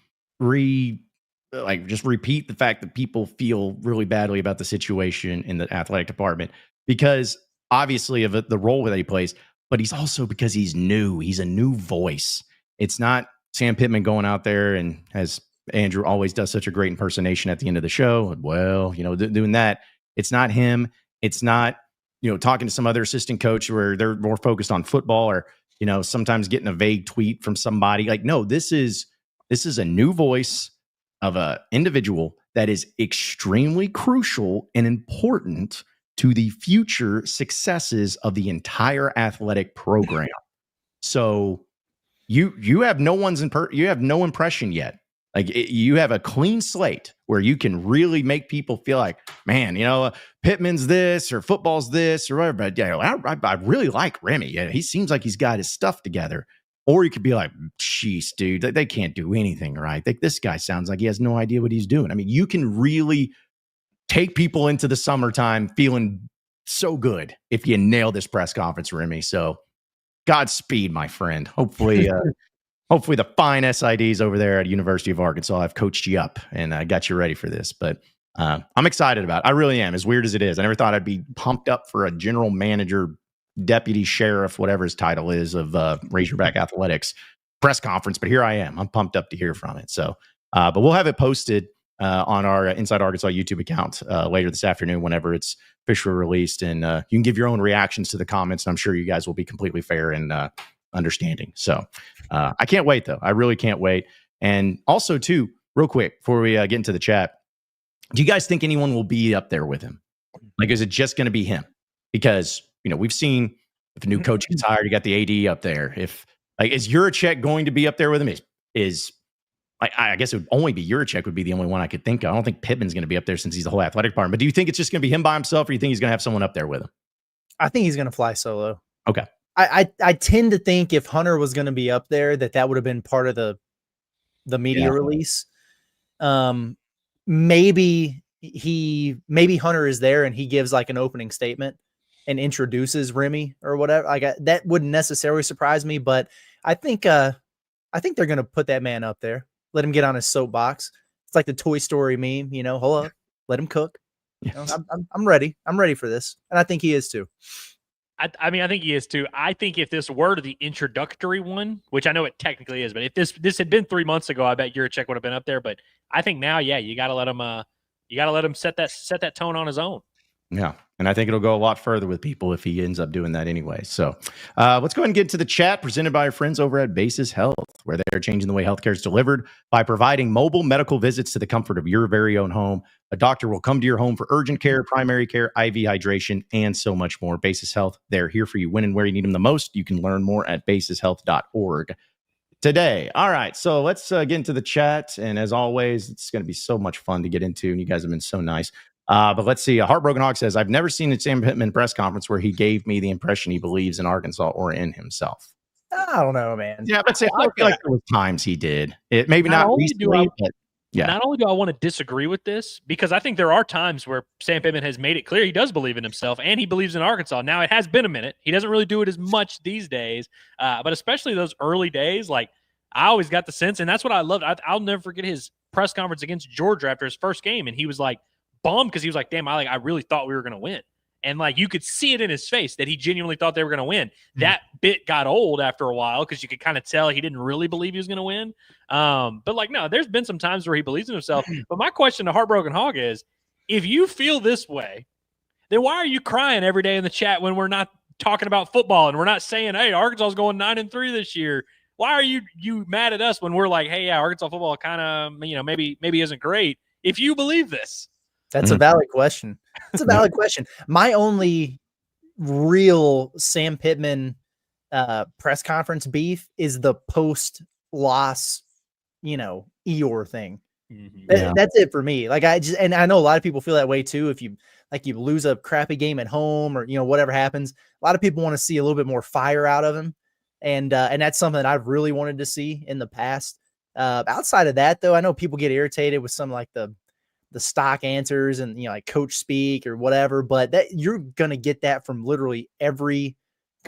just repeat the fact that people feel really badly about the situation in the athletic department, because obviously of the role that he plays, but he's also, because he's new. He's a new voice. It's not Sam Pittman going out there and, as Andrew always does, such a great impersonation at the end of the show. Well, doing that. It's not him. It's not, talking to some other assistant coach where they're more focused on football, or, sometimes getting a vague tweet from somebody. Like, no, this is a new voice of an individual that is extremely crucial and important to the future successes of the entire athletic program. So you have no impression yet. Like, you have a clean slate where you can really make people feel like, man, Pittman's this, or football's this, or whatever. But I really like Remy. Yeah, he seems like he's got his stuff together. Or you could be like, jeez, dude, they can't do anything right. This guy sounds like he has no idea what he's doing. I mean, you can really take people into the summertime feeling so good if you nail this press conference, Remy. So Godspeed, my friend. Hopefully the fine SIDs over there at University of Arkansas have coached you up and got you ready for this. But I'm excited about it. I really am, as weird as it is. I never thought I'd be pumped up for a general manager, deputy sheriff, whatever his title is, of Razorback Athletics press conference. But here I am. I'm pumped up to hear from it. So, but we'll have it posted on our Inside Arkansas YouTube account later this afternoon, whenever it's officially released. And you can give your own reactions to the comments. And I'm sure you guys will be completely fair and understanding. So I can't wait, though. I really can't wait. And also, too, real quick, before we get into the chat, do you guys think anyone will be up there with him? Like, is it just going to be him? Because, we've seen if a new coach gets hired, you got the AD up there. Is Juracek going to be up there with him? I guess it would only be Juracek would be the only one I could think of. I don't think Pittman's going to be up there since he's the whole athletic department. But do you think it's just going to be him by himself, or do you think he's going to have someone up there with him? I think he's going to fly solo. Okay. I tend to think if Hunter was going to be up there, that would have been part of the media release. Maybe Hunter is there and he gives like an opening statement and introduces Remy or whatever. That wouldn't necessarily surprise me, but I think they're going to put that man up there, let him get on his soapbox. It's like the Toy Story meme, hold up, let him cook. Yes. I'm ready. I'm ready for this. And I think he is too. I think he is too. I think if this were the introductory one, which I know it technically is, but if this had been 3 months ago, I bet Juracek would have been up there. But I think now, you got to let him set that tone on his own. Yeah, and I think it'll go a lot further with people if he ends up doing that anyway. So let's go ahead and get into the chat presented by our friends over at Basis Health, where they're changing the way healthcare is delivered by providing mobile medical visits to the comfort of your very own home. A doctor will come to your home for urgent care, primary care, IV hydration, and so much more. Basis Health, they're here for you when and where you need them the most. You can learn more at basishealth.org today. All right, so let's get into the chat. And as always, it's going to be so much fun to get into, and you guys have been so nice. But let's see. Heartbroken Hog says, I've never seen a Sam Pittman press conference where he gave me the impression he believes in Arkansas or in himself. I don't know, man. Yeah, but I feel like there were times he did. It maybe not recently, but yeah. Not only do I want to disagree with this, because I think there are times where Sam Pittman has made it clear he does believe in himself and he believes in Arkansas. Now, it has been a minute. He doesn't really do it as much these days, but especially those early days, like I always got the sense, and that's what I loved. I'll never forget his press conference against Georgia after his first game, and he was like bummed because he was like, damn, I really thought we were going to win. And like you could see it in his face that he genuinely thought they were going to win. That bit got old after a while because you could kind of tell he didn't really believe he was going to win. But like, no, there's been some times where he believes in himself. But my question to Heartbroken Hog is, if you feel this way, then why are you crying every day in the chat when we're not talking about football and we're not saying, hey, Arkansas is going 9-3 this year? Why are you mad at us when we're like, hey, yeah, Arkansas football kind of, maybe isn't great if you believe this? That's a valid question. That's a valid question. My only real Sam Pittman press conference beef is the post loss, Eeyore thing. That's it for me. Like and I know a lot of people feel that way too. If you lose a crappy game at home or, whatever happens, a lot of people want to see a little bit more fire out of him. And that's something that I've really wanted to see in the past. Outside of that though, I know people get irritated with some like the stock answers and, like coach speak or whatever, but that you're going to get that from literally every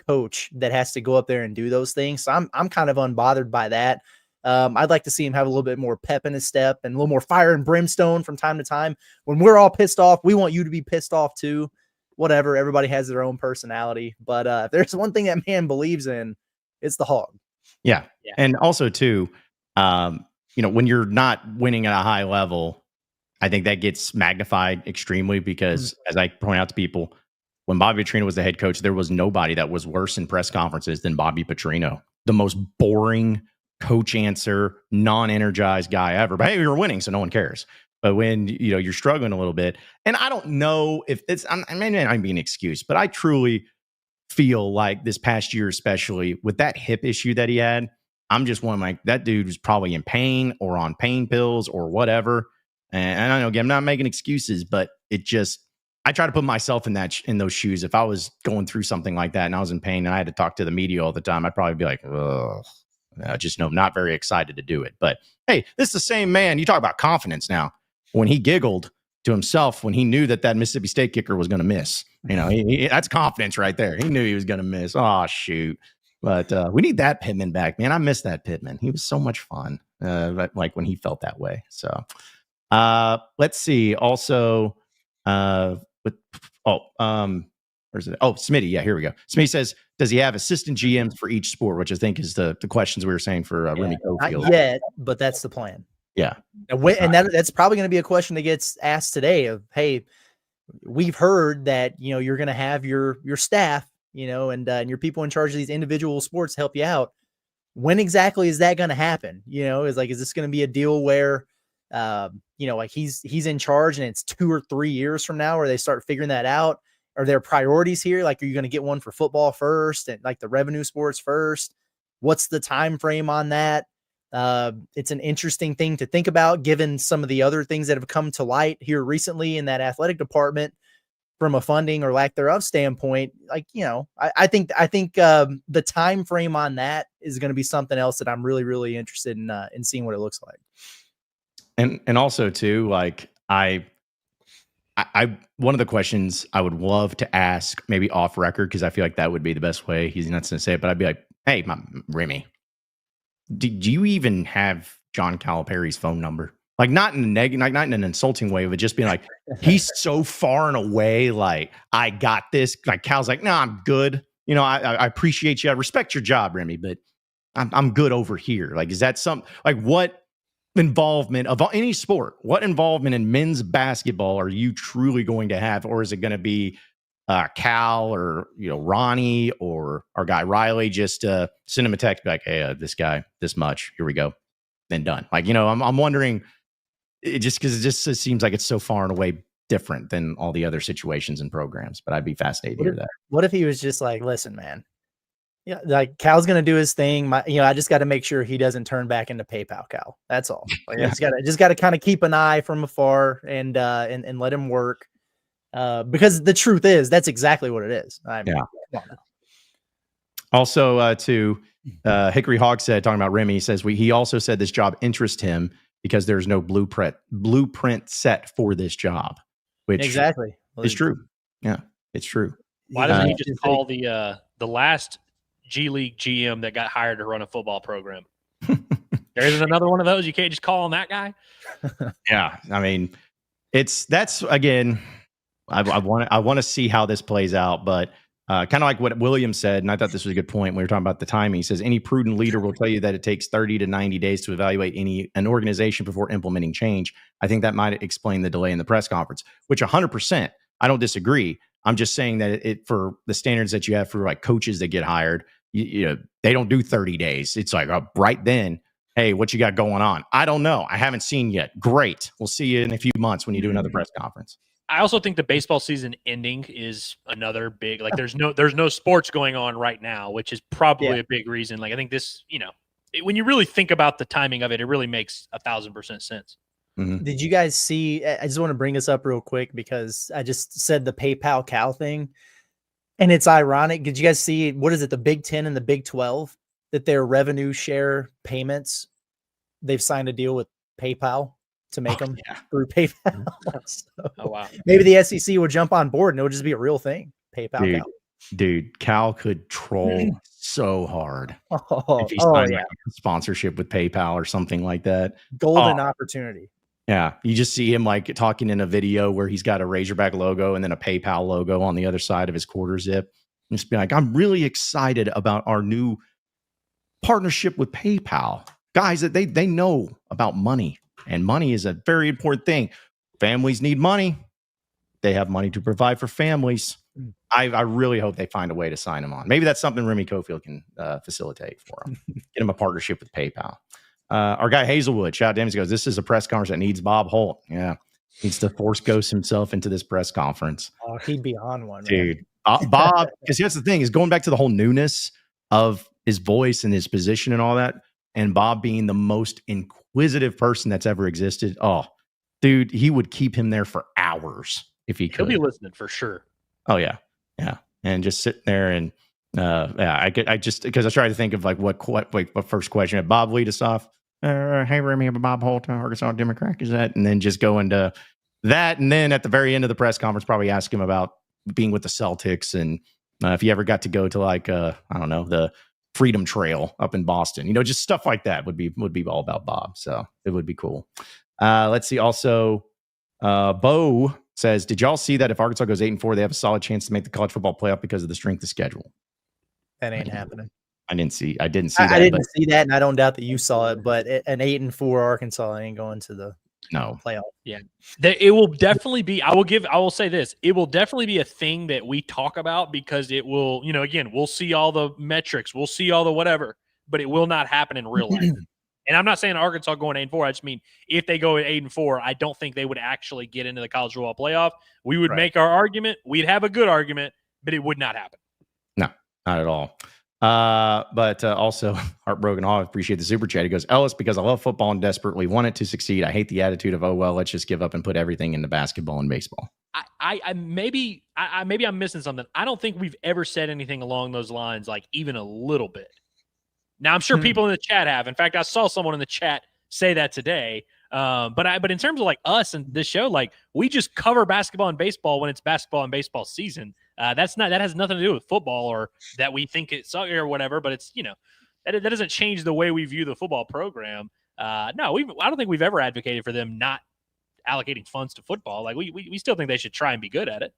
coach that has to go up there and do those things. So I'm kind of unbothered by that. I'd like to see him have a little bit more pep in his step and a little more fire and brimstone from time to time. When we're all pissed off, we want you to be pissed off too. Whatever. Everybody has their own personality. But if there's one thing that man believes in, it's the Hog. Yeah. And also too, when you're not winning at a high level, I think that gets magnified extremely because as I point out to people, when Bobby Petrino was the head coach, there was nobody that was worse in press conferences than Bobby Petrino. The most boring coach answer, non-energized guy ever. But hey, you're winning, so no one cares. But when you're struggling a little bit, and I don't know if it's, I mean, I'm being an excuse, but I truly feel like this past year, especially with that hip issue that he had, I'm just one like that dude was probably in pain or on pain pills or whatever. And I don't know, again, I'm not making excuses, but I try to put myself in those shoes. If I was going through something like that and I was in pain and I had to talk to the media all the time, I'd probably be like, ugh. Not very excited to do it. But hey, this is the same man. You talk about confidence now. When he giggled to himself when he knew that Mississippi State kicker was going to miss, that's confidence right there. He knew he was going to miss. Oh, shoot. But we need that Pittman back, man. I miss that Pittman. He was so much fun, like when he felt that way. So let's see. Also, where's it? Oh, Smitty. Yeah, here we go. Smitty says, does he have assistant GMs for each sport? Which I think is the questions we were saying for Remy Cofield. Not yet, but that's the plan. Yeah. And that's probably going to be a question that gets asked today of, hey, we've heard that, you're going to have your staff, and your people in charge of these individual sports help you out. When exactly is that going to happen? Is this going to be a deal where, like he's in charge and it's 2 or 3 years from now where they start figuring that out? Are there priorities here? Like, are you going to get one for football first and like the revenue sports first? What's the time frame on that? It's an interesting thing to think about given some of the other things that have come to light here recently in that athletic department from a funding or lack thereof standpoint. Like, I think the time frame on that is going to be something else that I'm really, really interested in seeing what it looks like. And also too, like I one of the questions I would love to ask, maybe off record, because I feel like that would be the best way. He's not going to say it, but I'd be like, hey, Remy, do you even have John Calipari's phone number? Like not in a negative, like not in an insulting way, but just being like, he's so far and away. Like, I got this. Like Cal's like, no, I'm good. I appreciate you. I respect your job, Remy, but I'm good over here. Like, is that what involvement of any sport? What involvement in men's basketball are you truly going to have? Or is it going to be Cal or, Ronnie or our guy Riley, just send him a text, be like, hey, this guy, this much, here we go. Then done. Like, I'm wondering because it just seems like it's so far and away different than all the other situations and programs, but I'd be fascinated to hear that. What if he was just like, listen, man, yeah, like Cal's going to do his thing. I just got to make sure he doesn't turn back into PayPal Cal. That's all. Like, I just got to kind of keep an eye from afar and let him work. Because the truth is that's exactly what it is. Also, Hickory Hawk said, talking about Remy, he says he also said this job interests him because there's no blueprint set for this job, which exactly is true. Yeah, it's true. Why doesn't he just call the last G League GM that got hired to run a football program? There isn't another one of those. You can't just call on that guy. Yeah, I mean, that's again. I want to see how this plays out, but kind of like what William said, and I thought this was a good point when we were talking about the timing. He says any prudent leader will tell you that it takes 30 to 90 days to evaluate an organization before implementing change. I think that might explain the delay in the press conference, which 100%, I don't disagree. I'm just saying that for the standards that you have for like coaches that get hired, they don't do 30 days. It's like right then, hey, what you got going on? I don't know. I haven't seen yet. Great. We'll see you in a few months when you do another press conference. I also think the baseball season ending is another big, like there's no sports going on right now, which is probably a big reason. Like I think this, when you really think about the timing of it, it really makes 1,000% sense. Mm-hmm. Did you guys see, I just want to bring this up real quick because I just said the PayPal Cal thing and it's ironic. Did you guys see, what is it? The Big 10 and the Big 12, that their revenue share payments, they've signed a deal with PayPal to make them through PayPal. So oh, wow. Maybe the SEC will jump on board and it'll just be a real thing. PayPal. Dude, Cal could troll so hard if he signed like a sponsorship with PayPal or something like that. Golden opportunity. Yeah, you just see him like talking in a video where he's got a Razorback logo and then a PayPal logo on the other side of his quarter zip. And just be like, I'm really excited about our new partnership with PayPal. Guys, that they know about money, and money is a very important thing. Families need money. They have money to provide for families. I really hope they find a way to sign him on. Maybe that's something Remy Cofield can facilitate for him. Get him a partnership with PayPal. Our guy Hazelwood, shout out to him, he goes, this is a press conference that needs Bob Holt. Yeah. Needs to force ghost himself into this press conference. Oh, he'd be on one. Dude. Bob, because that's the thing, is going back to the whole newness of his voice and his position and all that. And Bob being the most inquisitive person that's ever existed. Oh, dude, he would keep him there for hours if he could. He'll be listening for sure. Oh, yeah. Yeah. And just sitting there and I just because I tried to think of like what first question. Bob, lead us off. Hey, Remy, Bob Holt, Arkansas Democrat, is that? And then just go into that. And then at the very end of the press conference, probably ask him about being with the Celtics and if he ever got to go to like, I don't know, the Freedom Trail up in Boston, just stuff like that would be all about Bob. So it would be cool. Let's see. Also, Bo says, did y'all see that if Arkansas goes 8-4, they have a solid chance to make the college football playoff because of the strength of schedule? That ain't happening. I didn't see that. I didn't see that, and I don't doubt that you saw it. But an 8-4 Arkansas ain't going to the playoff. Yeah, it will definitely be. I will say this: it will definitely be a thing that we talk about because it will. Again, we'll see all the metrics, we'll see all the whatever, but it will not happen in real life. And I'm not saying Arkansas going 8-4. I just mean if they go at 8-4, I don't think they would actually get into the college football playoff. We would make our argument. We'd have a good argument, but it would not happen. No, not at all. But also, Heartbroken Hog, appreciate the super chat. He goes, Ellis, because I love football and desperately want it to succeed. I hate the attitude of, oh, well, let's just give up and put everything into basketball and baseball. Maybe I'm missing something. I don't think we've ever said anything along those lines, like even a little bit. Now, I'm sure people in the chat have. In fact, I saw someone in the chat say that today. But in terms of like us and this show, like we just cover basketball and baseball when it's basketball and baseball season. That has nothing to do with football or that we think it's or whatever. But it's that doesn't change the way we view the football program. I don't think we've ever advocated for them not allocating funds to football. Like we still think they should try and be good at it.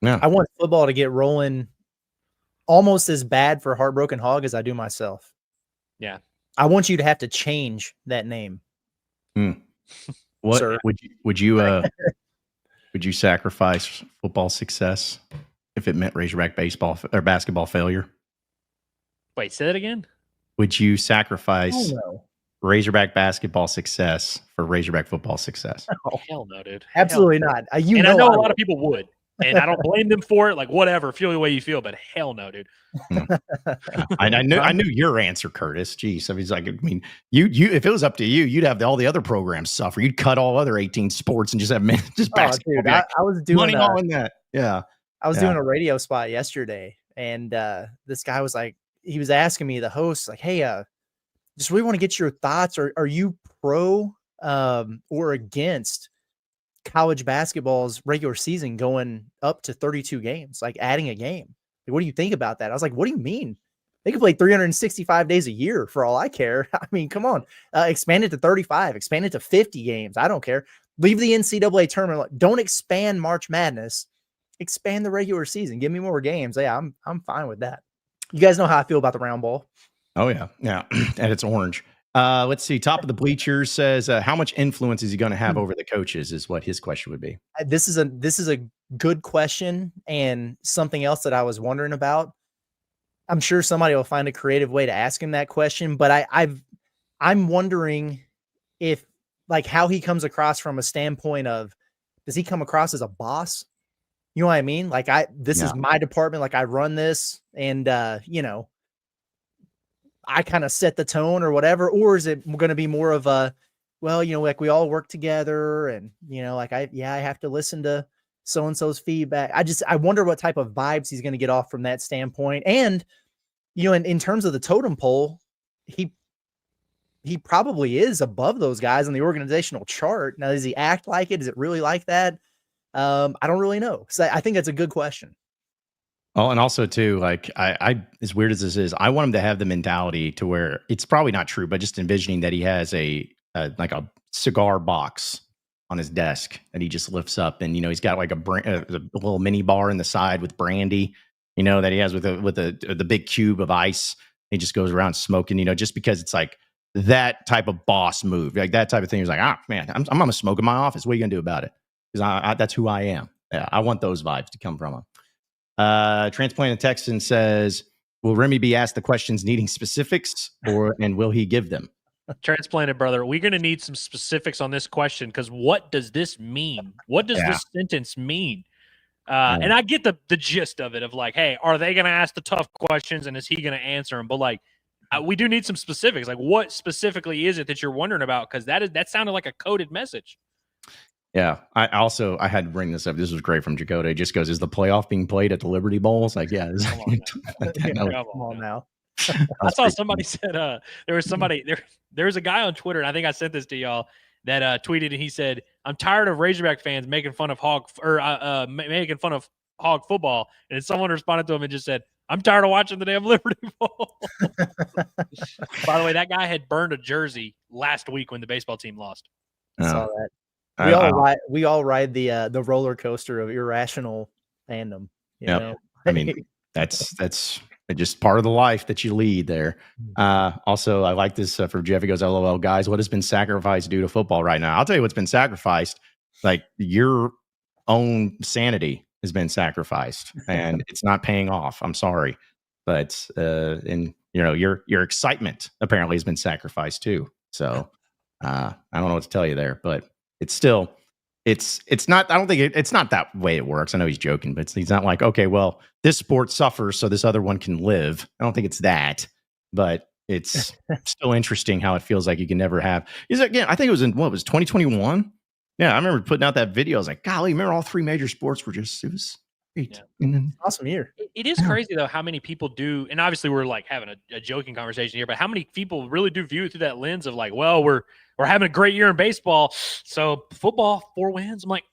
Yeah, I want football to get rolling almost as bad for Heartbroken Hog as I do myself. Yeah, I want you to have to change that name. What sir. would you sacrifice football success if it meant Razorback baseball or basketball failure? Wait, say that again. Would you sacrifice Razorback basketball success for Razorback football succce? Oh, hell no, dude. Absolutely not. I know a lot of people would. And I don't blame them for it. Like, whatever, feel the way you feel, but hell no, dude. I knew your answer, Curtis. Jeez, I mean, like, you if it was up to you, you'd have all the other programs suffer. You'd cut all other 18 sports and just have basketball. Dude, I was doing money all in that. Yeah, I was doing a radio spot yesterday, and this guy was like, he was asking me, the host, like, hey, just really want to get your thoughts. Are you pro or against college basketball's regular season going up to 32 games, like adding a game? Like, what do you think about that? I was like, what do you mean? They could play 365 days a year for all I care. I mean, come on, expand it to 35, expand it to 50 games. I don't care. Leave the NCAA tournament. Don't expand March Madness. Expand the regular season. Give me more games. Yeah, I'm fine with that. You guys know how I feel about the round ball. Oh yeah. And it's orange. Let's see. Top of the Bleachers says, how much influence is he going to have over the coaches is what his question would be. This is a good question and something else that I was wondering about. I'm sure somebody will find a creative way to ask him that question, but I'm wondering if, like, how he comes across from a standpoint of does he come across as a boss? You know what I mean? Like this is my department. Like I run this and, I kind of set the tone or whatever, or is it going to be more of a, well, like we all work together and, like I have to listen to so-and-so's feedback. I wonder what type of vibes he's going to get off from that standpoint. And, in terms of the totem pole, he probably is above those guys on the organizational chart. Now, does he act like it? Is it really like that? I don't really know. So I think that's a good question. Oh, and also too, like I as weird as this is, I want him to have the mentality to where it's probably not true, but just envisioning that he has like a cigar box on his desk that he just lifts up, and he's got like a little mini bar in the side with brandy, that he has with the big cube of ice. He just goes around smoking, just because it's like that type of boss move, like that type of thing. He's like, man, I'm gonna smoke in my office. What are you gonna do about it? Because that's who I am. Yeah, I want those vibes to come from him. Transplanted Texan says, will Remy be asked the questions needing specifics and will he give them? Transplanted brother, we're going to need some specifics on this question, because what does this mean? What does this sentence mean? And I get the gist of it, of like, hey, are they going to ask the tough questions and is he going to answer them? But like, we do need some specifics. Like, what specifically is it that you're wondering about? Because that sounded like a coded message. Yeah, I had to bring this up. This was great from Jacoda. It just goes, is the playoff being played at the Liberty Bowl? It's like, yeah. Come on now. I saw somebody said there was a guy on Twitter, and I think I sent this to y'all, that tweeted, and he said, I'm tired of Razorback fans making fun of Hog football. And someone responded to him and just said, I'm tired of watching the damn Liberty Bowl. By the way, that guy had burned a jersey last week when the baseball team lost. I saw that. We all ride the roller coaster of irrational fandom. You know? I mean, that's just part of the life that you lead there. Also, I like this from Jeff. He goes, LOL, guys, what has been sacrificed due to football right now? I'll tell you what's been sacrificed. Like, your own sanity has been sacrificed, and it's not paying off. I'm sorry. But, your excitement apparently has been sacrificed too. So I don't know what to tell you there, but it's still, it's not, I don't think it's not that way it works. I know he's joking, but he's not like, okay, well, this sport suffers so this other one can live. I don't think it's that, but it's still interesting how it feels like you can never have. Again, I think it was in, 2021? Yeah, I remember putting out that video. I was like, golly, remember all three major sports were just, it was great. Yeah. And then, awesome year. It is crazy, though, how many people do, and obviously we're like having a joking conversation here, but how many people really do view it through that lens of like, well, we're having a great year in baseball, so football, 4 wins. I'm like,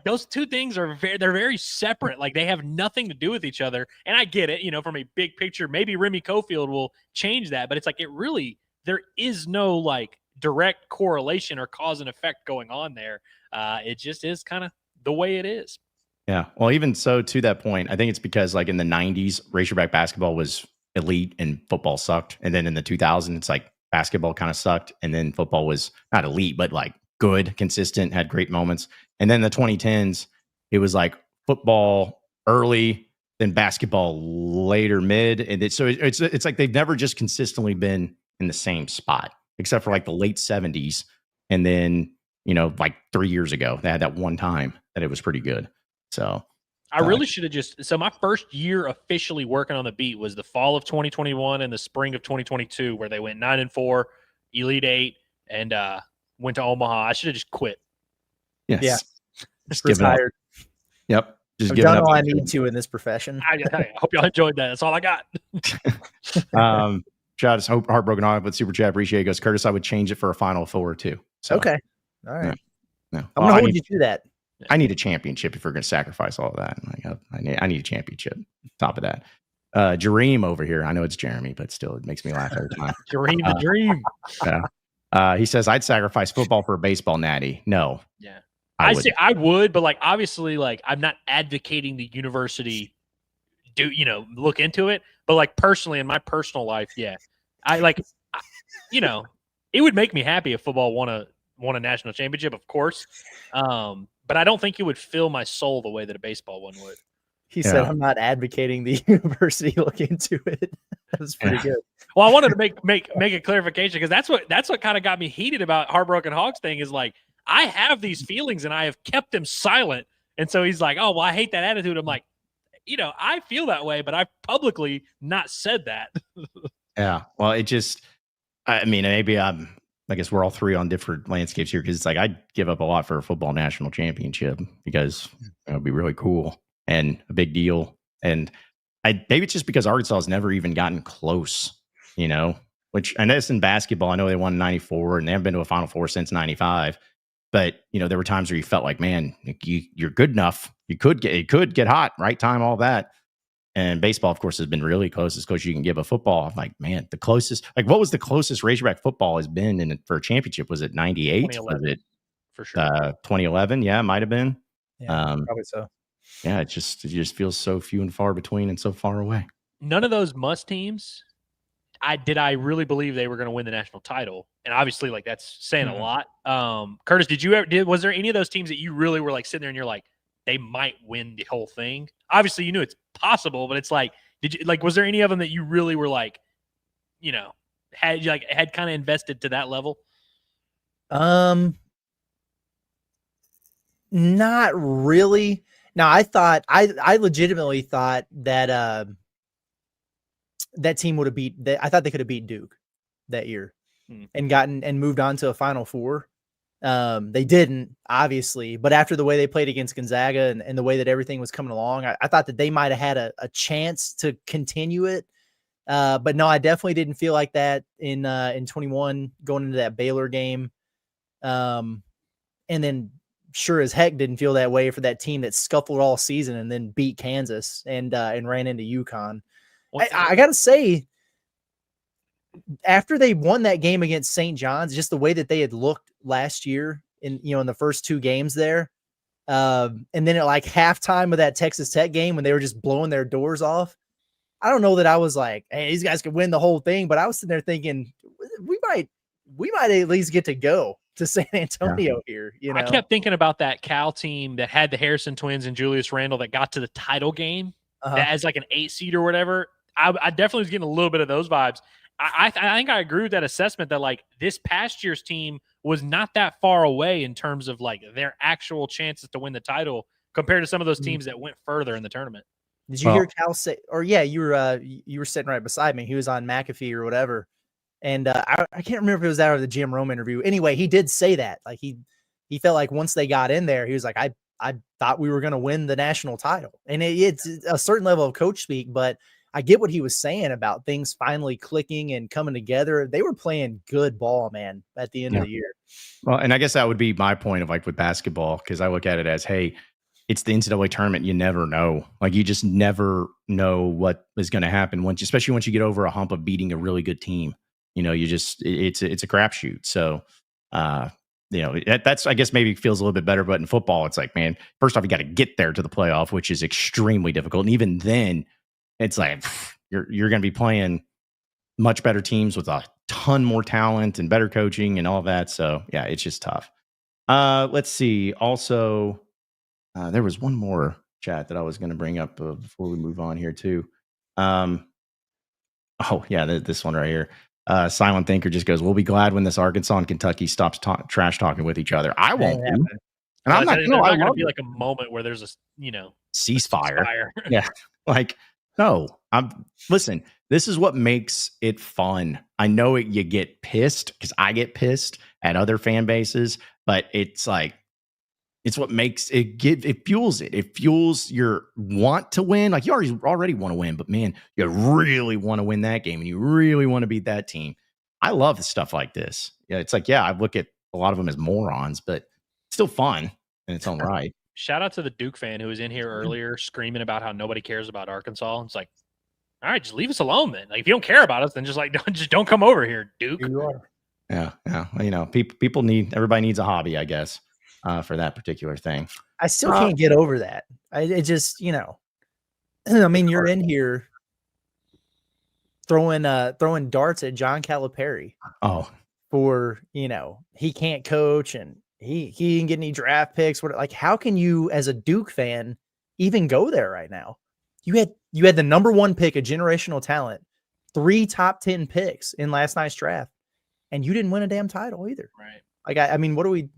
those two things they're very separate. Like, they have nothing to do with each other. And I get it, from a big picture, maybe Remy Cofield will change that, but it's like, there is no like direct correlation or cause and effect going on there. It just is kind of the way it is. Yeah. Well, even so, to that point, I think it's because like in the 90s, Razorback basketball was elite and football sucked. And then in the 2000s, it's like basketball kind of sucked. And then football was not elite, but like good, consistent, had great moments. And then the 2010s, it was like football early, then basketball later, mid. And it's like they've never just consistently been in the same spot, except for like the late 70s. And then, like 3 years ago, they had that one time that it was pretty good. So I really should have so my first year officially working on the beat was the fall of 2021 and the spring of 2022, where they went 9-4, Elite 8, and went to Omaha. I should have just quit. Yes. Yeah. Just retired. Yep. Just I've done all I need to in this profession. I hope y'all enjoyed that. That's all I got. Chad is heartbroken on it, but super chat. Appreciate it. Goes, Curtis, I would change it for a Final Four too. So, okay. All right. Yeah. I'm going to hold you to that. I need a championship if we're going to sacrifice all of that. Like, I need a championship. Top of that, Jareem over here. I know it's Jeremy, but still, it makes me laugh every time. Jareem the dream. He says, "I'd sacrifice football for a baseball, natty." No. Yeah, I say I would, but like obviously, like I'm not advocating the university look into it. But like personally, in my personal life, yeah, it would make me happy if football won a national championship, of course. But I don't think it would fill my soul the way that a baseball one would. He said, I'm not advocating the university look into it. That was pretty good. Well, I wanted to make a clarification, because that's what kind of got me heated about Heartbroken Hogs thing is like, I have these feelings and I have kept them silent. And so he's like, oh, well, I hate that attitude. I'm like, I feel that way, but I've publicly not said that. Yeah. Well, I mean, maybe I guess we're all three on different landscapes here, because it's like I'd give up a lot for a football national championship, because it'd be really cool and a big deal. And maybe it's just because Arkansas has never even gotten close, which I know it's in basketball. I know they won in 94 and they haven't been to a Final Four since 95. But, there were times where you felt like, man, you're good enough. It could get hot, right time, all that. And baseball, of course, has been really close as close as you can give a football. I'm like, man, the closest, what was the closest Razorback football has been for a championship? Was it 98? Was it for sure? 2011? Yeah, it might have been. Yeah, probably so. Yeah, it just feels so few and far between and so far away. None of those must teams, I really believe they were going to win the national title. And obviously, like, that's saying a lot. Curtis, was there any of those teams that you really were like sitting there and you're like, they might win the whole thing? Obviously, you knew it's possible, but it's like, was there any of them that you really were like, had kind of invested to that level? Not really. Now, I legitimately thought that that team would have I thought they could have beat Duke that year and moved on to a Final Four. They didn't, obviously, but after the way they played against Gonzaga and the way that everything was coming along, I thought that they might have had a chance to continue it. But no, I definitely didn't feel like that in 21 going into that Baylor game. And then sure as heck didn't feel that way for that team that scuffled all season and then beat Kansas and ran into UConn. I got to say, after they won that game against St. John's, just the way that they had looked last year in the first two games there. And then at like halftime of that Texas Tech game when they were just blowing their doors off, I don't know that I was like, hey, these guys could win the whole thing, but I was sitting there thinking we might at least get to go to San Antonio here. I kept thinking about that Cal team that had the Harrison twins and Julius Randle that got to the title game as like an 8 seed or whatever. I definitely was getting a little bit of those vibes. I think I agree with that assessment that like this past year's team was not that far away in terms of like their actual chances to win the title compared to some of those teams that went further in the tournament. Did you hear Cal say, or yeah, you were sitting right beside me. He was on McAfee or whatever. And I can't remember if it was out of the Jim Rome interview. Anyway, he did say that like he felt like once they got in there, he was like, I thought we were going to win the national title. And it's a certain level of coach speak, but I get what he was saying about things finally clicking and coming together. They were playing good ball, man, at the end of the year. Well, and I guess that would be my point of like with basketball, because I look at it as, hey, it's the NCAA tournament. You never know. Like, you just never know what is going to happen especially once you get over a hump of beating a really good team. It's a crapshoot. So, that's, I guess, maybe feels a little bit better. But in football, it's like, man, first off, you got to get there to the playoff, which is extremely difficult. And even then, it's like you're going to be playing much better teams with a ton more talent and better coaching and all that. So, yeah, it's just tough. Let's see. Also, there was one more chat that I was going to bring up before we move on here too. This one right here. Silent Thinker just goes, we'll be glad when this Arkansas and Kentucky stops trash talking with each other. I won't be. And I'm not going to be like a moment where there's a, ceasefire. Yeah. Like, no, listen, this is what makes it fun. I know you get pissed because I get pissed at other fan bases, but it's like, it's what makes it fuels it. It fuels your want to win. Like, you already want to win, but man, you really want to win that game and you really want to beat that team. I love stuff like this. Yeah. It's like, I look at a lot of them as morons, but it's still fun in its own right. Shout out to the Duke fan who was in here earlier screaming about how nobody cares about Arkansas. It's like, all right, just leave us alone then. Like, if you don't care about us, then just don't come over here, Duke. You are. Yeah. Everybody needs a hobby, I guess, for that particular thing. I still can't get over that. It just, I mean, you're in here throwing darts at John Calipari. Oh, for, he can't coach and he didn't get any draft picks. Like, how can you, as a Duke fan, even go there right now? You had the number one pick, a generational talent, 3 top 10 picks in last night's draft, and you didn't win a damn title either. Right. Like, I mean, what are we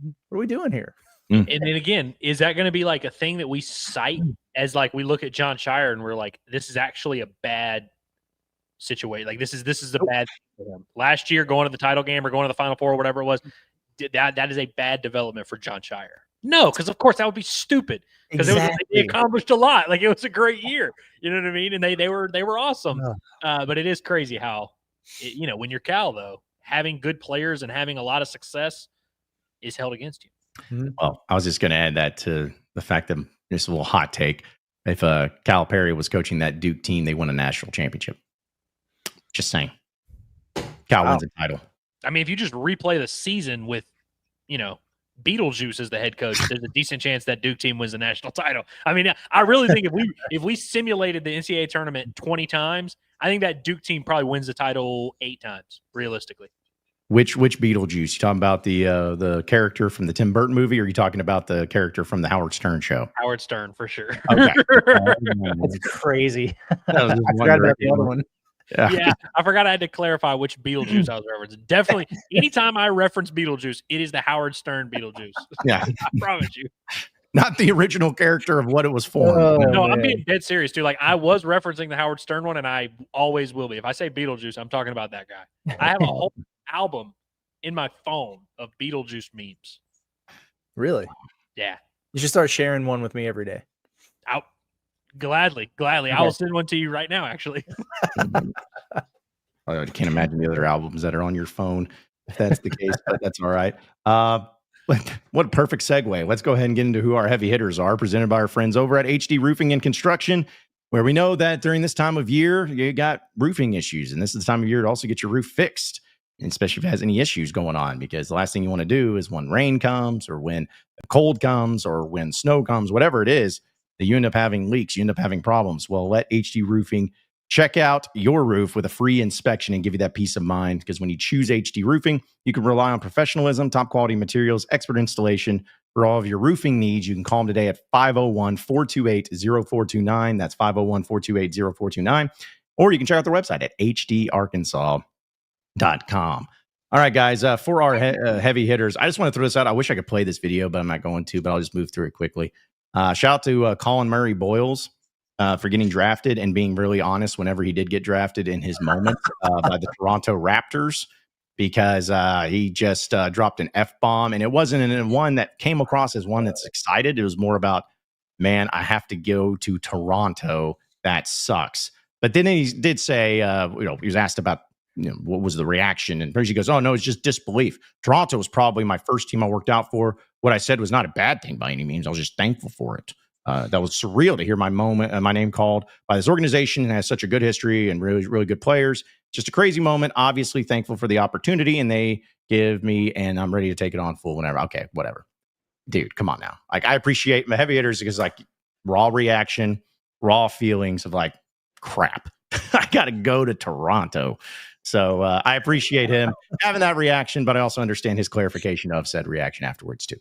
doing here? And then again, is that going to be like a thing that we cite as like we look at John Shire and we're like, this is actually a bad situation. Like this is a bad thing for him. Last year, going to the title game or going to the Final Four or whatever it was, that is a bad development for John Shire. No, because of course that would be stupid. Because they accomplished a lot. Like it was a great year. You know what I mean? And they were awesome. But it is crazy how when you're Cal though, having good players and having a lot of success is held against you. Well, I was just going to add that to the fact that this is a little hot take. If Calipari was coaching that Duke team, they won a national championship. Just saying. Cal wins a title. I mean, if you just replay the season with, Beetlejuice as the head coach, there's a decent chance that Duke team wins the national title. I mean, I really think if we simulated the NCAA tournament 20 times, I think that Duke team probably wins the title 8 times, realistically. Which Beetlejuice? You talking about the character from the Tim Burton movie, or are you talking about the character from the Howard Stern show? Howard Stern, for sure. Okay. That's crazy. That was I forgot about the other one. Yeah, I forgot I had to clarify which Beetlejuice I was referencing. Definitely, anytime I reference Beetlejuice, it is the Howard Stern Beetlejuice. Yeah. I promise you. Not the original character of what it was for. No, I'm being dead serious, too. Like, I was referencing the Howard Stern one, and I always will be. If I say Beetlejuice, I'm talking about that guy. I have a whole album in my phone of Beetlejuice memes. Really? Yeah. You should start sharing one with me every day. Gladly. Okay. I will send one to you right now, actually. I can't imagine the other albums that are on your phone if that's the case, but that's all right. What a perfect segue. Let's go ahead and get into who our heavy hitters are, presented by our friends over at HD Roofing and Construction, where we know that during this time of year, you got roofing issues, and this is the time of year to also get your roof fixed, and especially if it has any issues going on, because the last thing you want to do is when rain comes or when the cold comes or when snow comes, whatever it is, that you end up having leaks, you end up having problems. Well, let HD Roofing check out your roof with a free inspection and give you that peace of mind, because when you choose HD Roofing, you can rely on professionalism, top quality materials, expert installation for all of your roofing needs. You can call them today at 501-428-0429. That's 501-428-0429. Or you can check out their website at hdarkansas.com. All right, guys, for our heavy hitters, I just want to throw this out. I wish I could play this video, but I'm not going to, but I'll just move through it quickly. Shout out to Colin Murray Boyles for getting drafted and being really honest whenever he did get drafted in his moment by the Toronto Raptors, because he just dropped an F-bomb, and it wasn't in one that came across as one that's excited. It was more about, man, I have to go to Toronto. That sucks. But then he did say, he was asked about, what was the reaction? And he goes, oh, no, it's just disbelief. Toronto was probably my first team I worked out for. What I said was not a bad thing by any means. I was just thankful for it. That was surreal to hear my name called by this organization and has such a good history and really, really good players. Just a crazy moment. Obviously thankful for the opportunity, and they give me, and I'm ready to take it on full whenever. Okay, whatever. Dude, come on now. Like, I appreciate my heavy hitters because like raw reaction, raw feelings of like, crap, I got to go to Toronto. So I appreciate him having that reaction, but I also understand his clarification of said reaction afterwards too.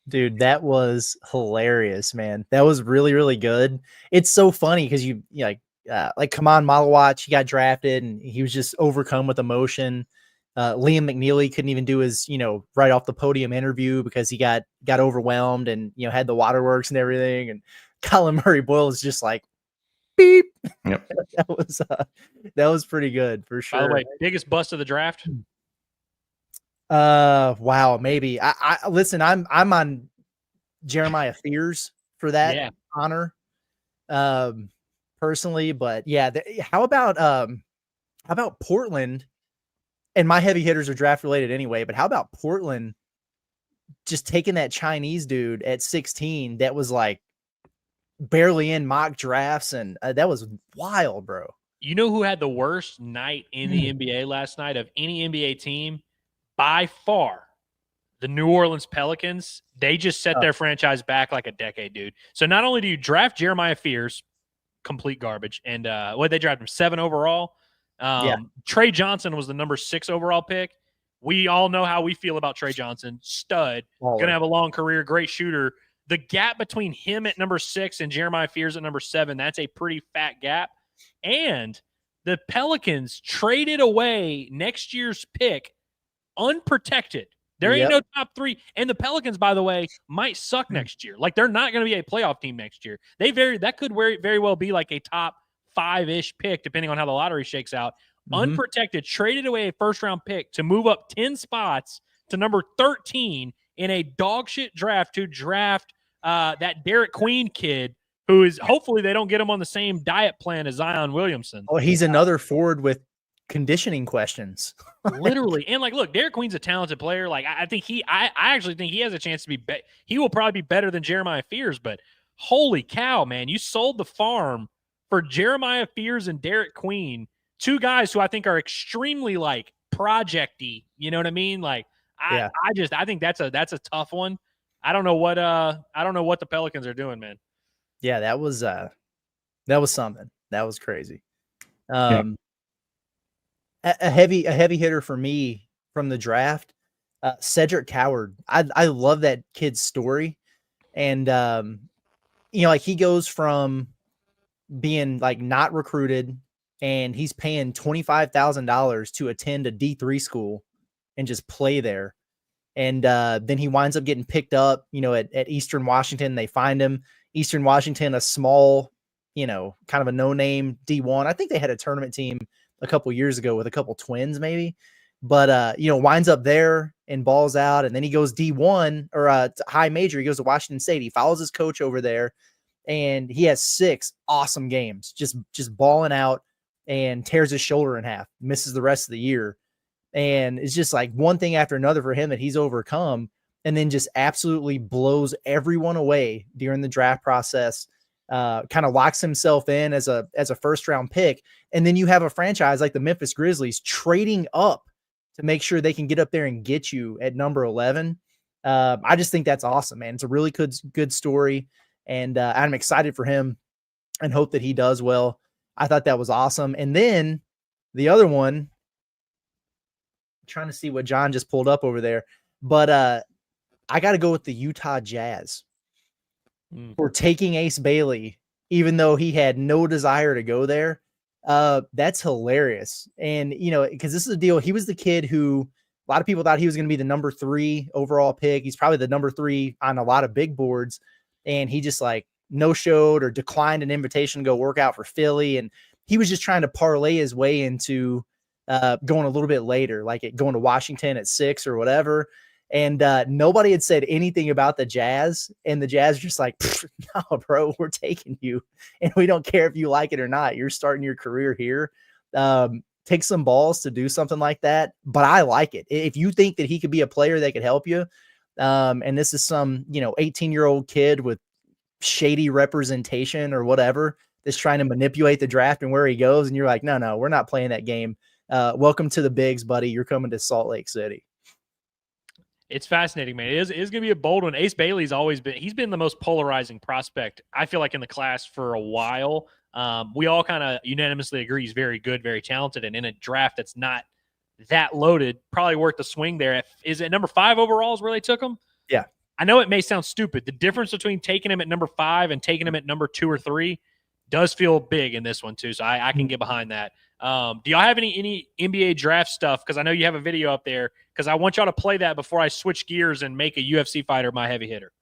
Dude, that was hilarious, man. That was really, really good. It's so funny because like Kaman Malawach, he got drafted and he was just overcome with emotion. Liam McNeely couldn't even do his, right off the podium interview because he got overwhelmed and, had the waterworks and everything. And Colin Murray Boyle is just like, beep. Yep. That was pretty good for sure. By the way, biggest bust of the draft? Wow, maybe. I listen, I'm on Jeremiah Fears for that honor. Personally, but yeah, how about Portland? And my heavy hitters are draft related anyway, but how about Portland just taking that Chinese dude at 16 that was like barely in mock drafts, and that was wild, bro. You know who had the worst night in the NBA last night of any NBA team? By far, the New Orleans Pelicans. They just set their franchise back like a decade, dude. So not only do you draft Jeremiah Fears, complete garbage, and they drafted him 7 overall. Trey Johnson was the number 6 overall pick. We all know how we feel about Trey Johnson. Stud, going to have a long career, great shooter. The gap between him at number 6 and Jeremiah Fears at number 7, that's a pretty fat gap. And the Pelicans traded away next year's pick unprotected There ain't no top 3. And the Pelicans, by the way, might suck next year. Like, they're not going to be a playoff team next year. That could very well be like a top 5-ish pick, depending on how the lottery shakes out. Unprotected, traded away a first-round pick to move up 10 spots to number 13 in a dog shit draft to draft that Derek Queen kid, who is, hopefully they don't get him on the same diet plan as Zion Williamson. Oh, he's another forward with conditioning questions. Literally. And like, look, Derek Queen's a talented player. Like, I actually think he has a chance to be he will probably be better than Jeremiah Fears, but holy cow, man, you sold the farm for Jeremiah Fears and Derek Queen, 2 guys who I think are extremely like project-y. You know what I mean? Like, I think that's a tough one. I don't know what the Pelicans are doing, man. Yeah, that was something. That was crazy. A heavy hitter for me from the draft, Cedric Coward. I love that kid's story. And, like he goes from being like not recruited and he's paying $25,000 to attend a D3 school and just play there. And then he winds up getting picked up, at Eastern Washington. They find him. Eastern Washington, a small, kind of a no-name D1. I think they had a tournament team a couple years ago with a couple twins maybe, but winds up there and balls out. And then he goes D1 or to high major. He goes to Washington State. He follows his coach over there and he has 6 awesome games, just balling out and tears his shoulder in half, misses the rest of the year. And it's just like one thing after another for him that he's overcome, and then just absolutely blows everyone away during the draft process. Kind of locks himself in as a first round pick. And then you have a franchise like the Memphis Grizzlies trading up to make sure they can get up there and get you at number 11. I just think that's awesome, man. It's a really good story. And I'm excited for him and hope that he does well. I thought that was awesome. And then the other one, I'm trying to see what John just pulled up over there, but I got to go with the Utah Jazz for taking Ace Bailey, even though he had no desire to go there. That's hilarious. And, because this is a deal. He was the kid who a lot of people thought he was going to be the number 3 overall pick. He's probably the number 3 on a lot of big boards. And he just like no-showed or declined an invitation to go work out for Philly. And he was just trying to parlay his way into going a little bit later, like going to Washington at 6 or whatever. And nobody had said anything about the Jazz, and the Jazz just like, no, bro, we're taking you, and we don't care if you like it or not. You're starting your career here. Take some balls to do something like that, but I like it. If you think that he could be a player that could help you, and this is some 18-year-old kid with shady representation or whatever that's trying to manipulate the draft and where he goes, and you're like, no, we're not playing that game. Welcome to the bigs, buddy. You're coming to Salt Lake City. It's fascinating, man. It is going to be a bold one. Ace Bailey's he's been the most polarizing prospect, I feel like, in the class for a while. We all kind of unanimously agree he's very good, very talented, and in a draft that's not that loaded, probably worth the swing there. Is it number 5 overall is where they took him? Yeah. I know it may sound stupid. The difference between taking him at number 5 and taking him at number 2 or 3 does feel big in this one too, so I can get behind that. Do y'all have any NBA draft stuff? Because I know you have a video up there, because I want y'all to play that before I switch gears and make a UFC fighter my heavy hitter.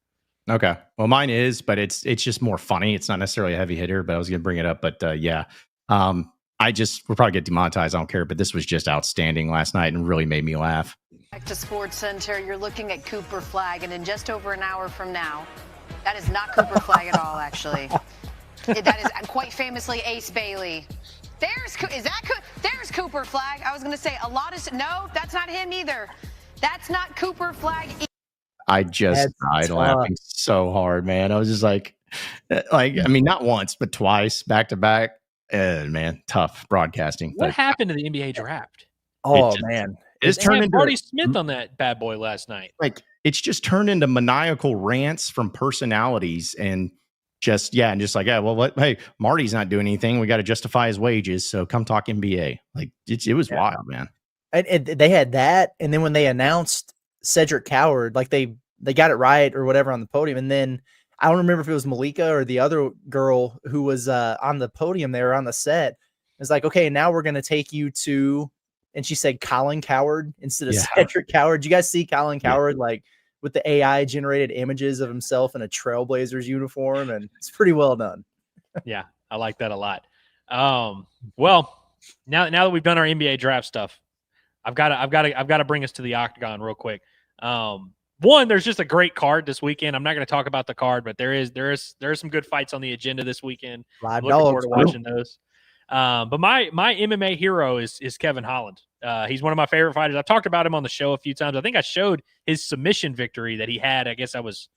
Okay. Well, mine is, but it's just more funny. It's not necessarily a heavy hitter, but I was going to bring it up. But yeah, we'll probably get demonetized. I don't care. But this was just outstanding last night and really made me laugh. Back to Sports Center, you're looking at Cooper Flag, and in just over an hour from now, that is not Cooper Flag at all, actually. That is quite famously Ace Bailey. There's Cooper Flag. I was going to say no, that's not him either. That's not Cooper Flag. I just died laughing so hard, man. I was just like, I mean, not once, but twice, back to back. Man, tough broadcasting. What happened to the NBA draft? Oh, man. It's turned into Marty Smith on that bad boy last night. Like, it's just turned into maniacal rants from personalities and just like, yeah, well, hey, Marty's not doing anything. We got to justify his wages. So come talk NBA. Like, it was wild, man. And they had that. And then when they announced Cedric Coward, like they got it right or whatever on the podium. And then I don't remember if it was Malika or the other girl who was on the podium there on the set. It's like, okay, now we're going to take you to and she said Colin Coward instead of Yeah. Cedric Coward. Did you guys see Colin Coward like with the AI generated images of himself in a Trailblazers uniform? And it's pretty well done. Yeah, I like that a lot. Well, now that we've done our NBA draft stuff, I've got to bring us to the octagon real quick. One, there's just a great card this weekend. I'm not going to talk about the card, but there is some good fights on the agenda this weekend. Live Looking forward dogs. to watching those. But my MMA hero is Kevin Holland. He's one of my favorite fighters. I've talked about him on the show a few times. I think I showed his submission victory that he had. I guess that was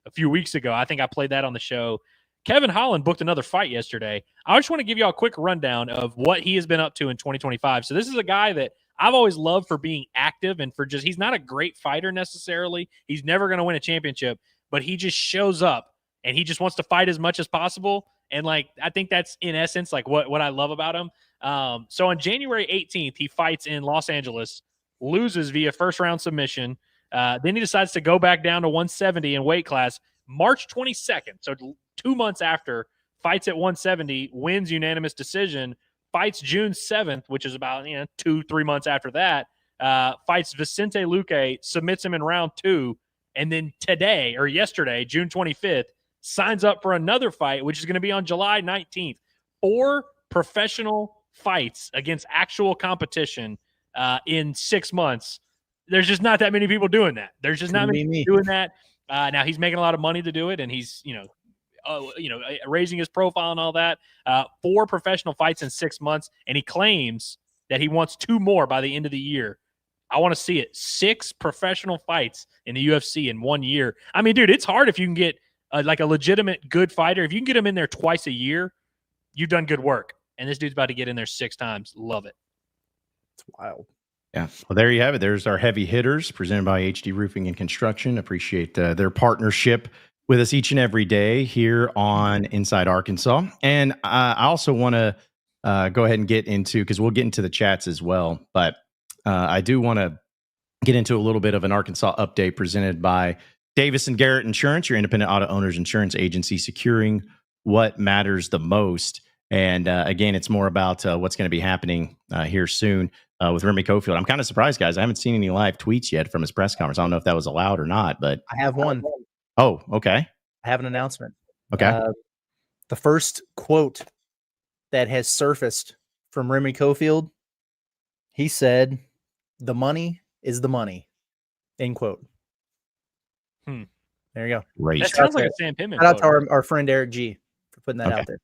a few weeks ago. I think I played that on the show. Kevin Holland booked another fight yesterday. I just want to give you all a quick rundown of what he has been up to in 2025. So this is a guy that I've always loved for being active and for just, he's not a great fighter necessarily. He's never going to win a championship, but he just shows up and he just wants to fight as much as possible. And like, I think that's in essence, like what I love about him. So on January 18th, he fights in Los Angeles, loses via first round submission. Then he decides to go back down to 170 in weight class March 22nd. So 2 months after, fights at 170, wins unanimous decision, fights June 7th, which is about 2-3 months after that, fights Vicente Luque, submits him in round 2, and then today or yesterday, June 25th, signs up for another fight, which is going to be on July 19th. 4 professional fights against actual competition in 6 months. There's just not that many people doing that. There's just not many people doing that. Now he's making a lot of money to do it, and he's raising his profile and all that. 4 professional fights in 6 months, and he claims that he wants 2 more by the end of the year. I want to see it. 6 professional fights in the UFC in 1 year. I mean, dude, it's hard if you can get like a legitimate good fighter. If you can get him in there twice a year, you've done good work. And this dude's about to get in there 6 times. Love it. It's wild. Yeah. Well, there you have it. There's our heavy hitters presented by HD Roofing and Construction. Appreciate their partnership with us each and every day here on Inside Arkansas. And I also want to go ahead and get into, because we'll get into the chats as well, but I do want to get into a little bit of an Arkansas update presented by Davis & Garrett Insurance, your independent auto owner's insurance agency, securing what matters the most. And again, it's more about what's going to be happening here soon with Remy Cofield. I'm kind of surprised, guys. I haven't seen any live tweets yet from his press conference. I don't know if that was allowed or not, but I have one. Oh, okay. I have an announcement. Okay. The first quote that has surfaced from Remy Cofield, he said, "The money is the money." End quote. There you go. Great. That sounds like a Sam Pittman. Shout out to our friend Eric G for putting that out there.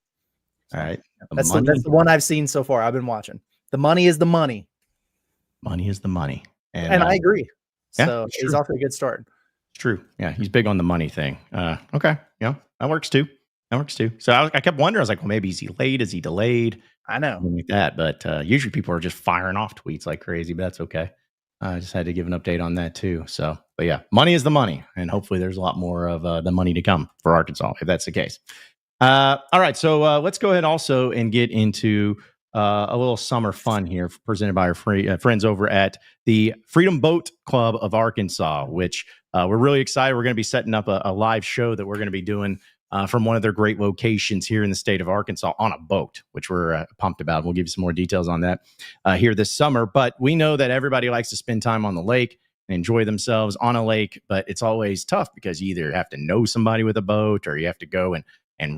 All right. That's the one I've seen so far. I've been watching. The money is the money. Money is the money. And I agree. Yeah, So he's off to a good start. True. Yeah, he's big on the money thing. Okay. Yeah, that works too. So I kept wondering, I was like, well, maybe is he late? Is he delayed? I know. Something like that. But usually people are just firing off tweets like crazy, but that's okay. I just had to give an update on that too. So, but yeah, money is the money. And hopefully there's a lot more of the money to come for Arkansas, if that's the case. All right. So let's go ahead also and get into a little summer fun here presented by our friends over at the Freedom Boat Club of Arkansas, which we're really excited. We're going to be setting up a live show that we're going to be doing from one of their great locations here in the state of Arkansas on a boat, which we're pumped about. We'll give you some more details on that here this summer. But we know that everybody likes to spend time on the lake and enjoy themselves on a lake, but it's always tough because you either have to know somebody with a boat or you have to go and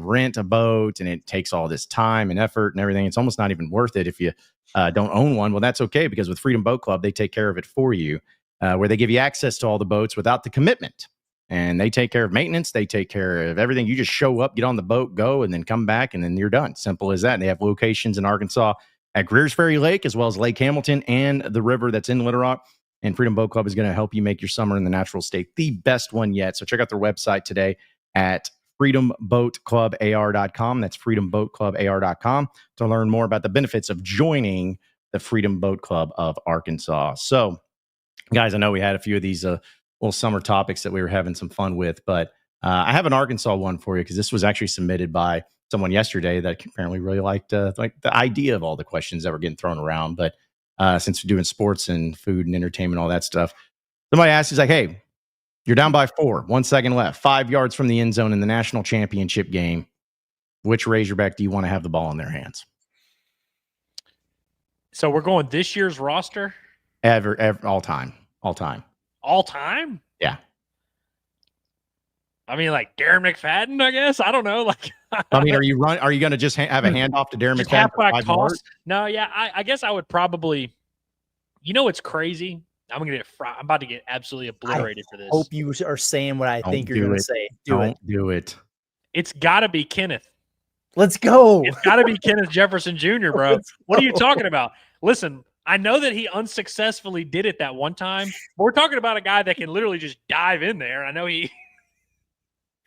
rent a boat, and it takes all this time and effort and everything. It's almost not even worth it if you don't own one. Well, that's okay, because with Freedom Boat Club, they take care of it for you, where they give you access to all the boats without the commitment. And they take care of maintenance. They take care of everything. You just show up, get on the boat, go, and then come back, and then you're done. Simple as that. And they have locations in Arkansas at Greers Ferry Lake, as well as Lake Hamilton and the river that's in Little Rock. And Freedom Boat Club is going to help you make your summer in the natural state the best one yet. So check out their website today at freedomboatclubar.com. That's freedomboatclubar.com to learn more about the benefits of joining the Freedom Boat Club of Arkansas. So, guys, I know we had a few of these little summer topics that we were having some fun with, but I have an Arkansas one for you, because this was actually submitted by someone yesterday that apparently really liked the idea of all the questions that were getting thrown around. But since we're doing sports and food and entertainment, all that stuff, somebody asked, he's like, hey, you're down by 4, 1 second left, 5 yards from the end zone in the national championship game. Which Razorback do you want to have the ball in their hands? So we're going this year's roster? Ever all time. All time? Yeah. I mean, like Darren McFadden, I guess. I don't know. Like, I mean, are you going to just have a handoff to Darren just McFadden for halfback 5 toss? yards? No, yeah. I guess I would probably. You know what's crazy? I'm about to get absolutely obliterated for this. Hope you are saying what I think you're going to say. Don't do it. It's got to be Kenneth. Let's go. It's got to be Kenneth Jefferson Jr., bro. What are you talking about? Listen, I know that he unsuccessfully did it that one time, but we're talking about a guy that can literally just dive in there. I know he.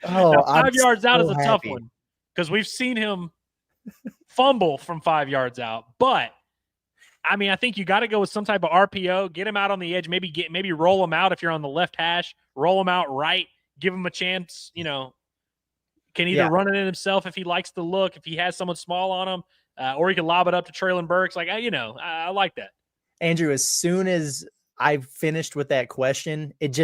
Oh, 5 yards out is a tough happy. one because we've seen him fumble from 5 yards out. But I mean, I think you got to go with some type of RPO, get him out on the edge, maybe roll him out if you're on the left hash, roll him out right, give him a chance. Can either run it in himself if he likes the look, if he has someone small on him, or he can lob it up to Traylon Burks. Like, I like that. Andrew, as soon as I finished with that question, it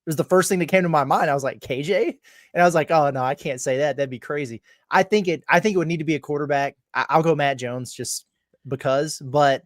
was the first thing that came to my mind. I was like, KJ? And I was like, oh, no, I can't say that. That'd be crazy. I think it would need to be a quarterback. I'll go Matt Jones just because. But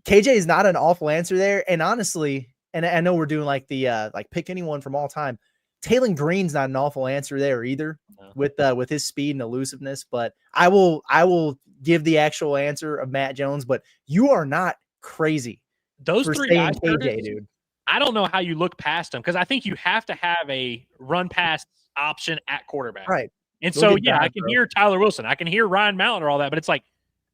KJ is not an awful answer there. And honestly, and I know we're doing like the like pick anyone from all time. Taylon Green's not an awful answer there either with his speed and elusiveness. But I will give the actual answer of Matt Jones. But you are not crazy. Those for three saying guys, KJ, dude. I don't know how you look past them because I think you have to have a run pass option at quarterback. Right. And so, I can hear Tyler Wilson. I can hear Ryan Mallett or all that, but it's like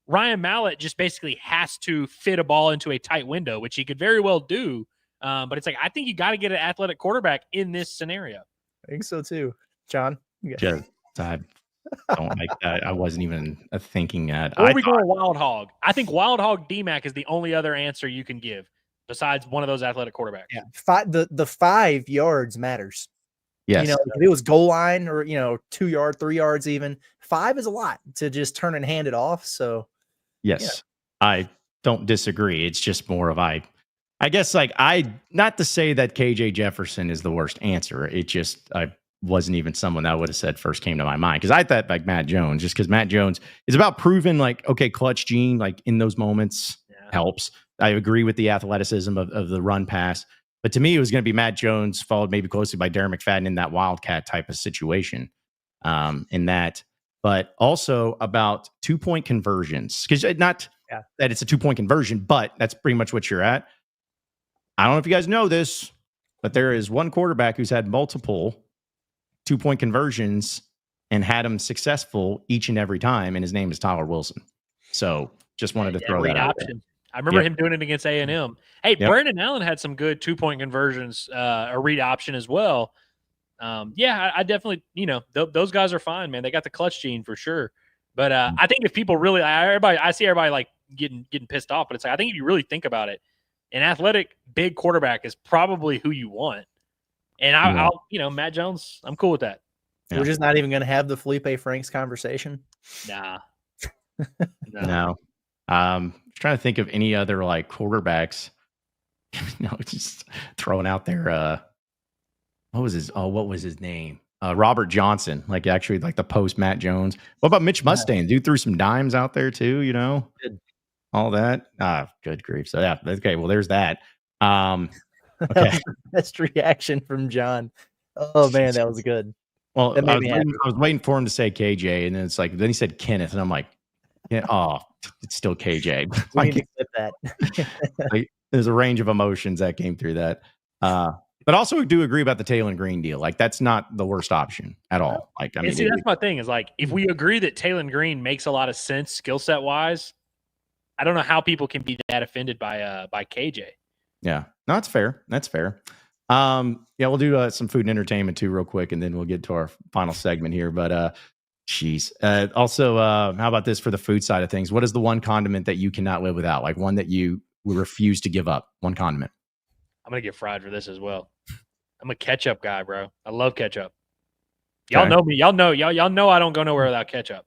Ryan Mallett just basically has to fit a ball into a tight window, which he could very well do. But it's like, I think you got to get an athletic quarterback in this scenario. I think so too. John? I don't like that. I wasn't even thinking that. Or we go Wild Hog. I think Wild Hog D-Mac is the only other answer you can give besides one of those athletic quarterbacks. Yeah. The 5 yards matters. Yes. If it was goal line or, 2 yards, 3 yards even, 5 is a lot to just turn and hand it off. So, yes, I don't disagree. It's just more of I guess not to say that KJ Jefferson is the worst answer. It just, I wasn't even someone that I would have said first came to my mind. Cause I thought like Matt Jones, just cause Matt Jones is about proving like, okay, clutch gene, like in those moments helps. I agree with the athleticism of the run pass, but to me, it was going to be Matt Jones followed maybe closely by Darren McFadden in that Wildcat type of situation but also about 2-point conversions. Cause not that it's a 2-point conversion, but that's pretty much what you're at. I don't know if you guys know this, but there is one quarterback who's had multiple 2-point conversions and had them successful each and every time, and his name is Tyler Wilson. So just wanted to throw that out there. I remember him doing it against A&M. Hey, Brandon Allen had some good 2-point conversions, a read option as well. I definitely, those guys are fine, man. They got the clutch gene for sure. But I think if people really, I see everybody like getting pissed off, but it's like, I think if you really think about it, an athletic big quarterback is probably who you want. And I'll Matt Jones, I'm cool with that. We're just not even going to have the Felipe Franks conversation. Nah. No. Trying to think of any other like quarterbacks. Just throwing out there. What was his name? Robert Johnson. Like actually like the post Matt Jones. What about Mitch Mustang? Dude threw some dimes out there too, Good. All that. Good grief. So yeah, okay. Well, there's that. Okay. Best reaction from John. Oh man, that was good. Well, I was waiting for him to say KJ, and then it's like then he said Kenneth, and I'm like, it's still KJ. There's a range of emotions that came through that. But also, we do agree about the Taylon Green deal. Like that's not the worst option at all. Like I mean, that's my thing. Is like if we agree that Taylon Green makes a lot of sense skill set wise, I don't know how people can be that offended by KJ. Yeah, no, that's fair. That's fair. We'll do some food and entertainment too, real quick, and then we'll get to our final segment here. But also, how about this for the food side of things? What is the one condiment that you cannot live without? Like one that you would refuse to give up? One condiment. I'm gonna get fried for this as well. I'm a ketchup guy, bro. I love ketchup. Y'all know me. Y'all know I don't go nowhere without ketchup.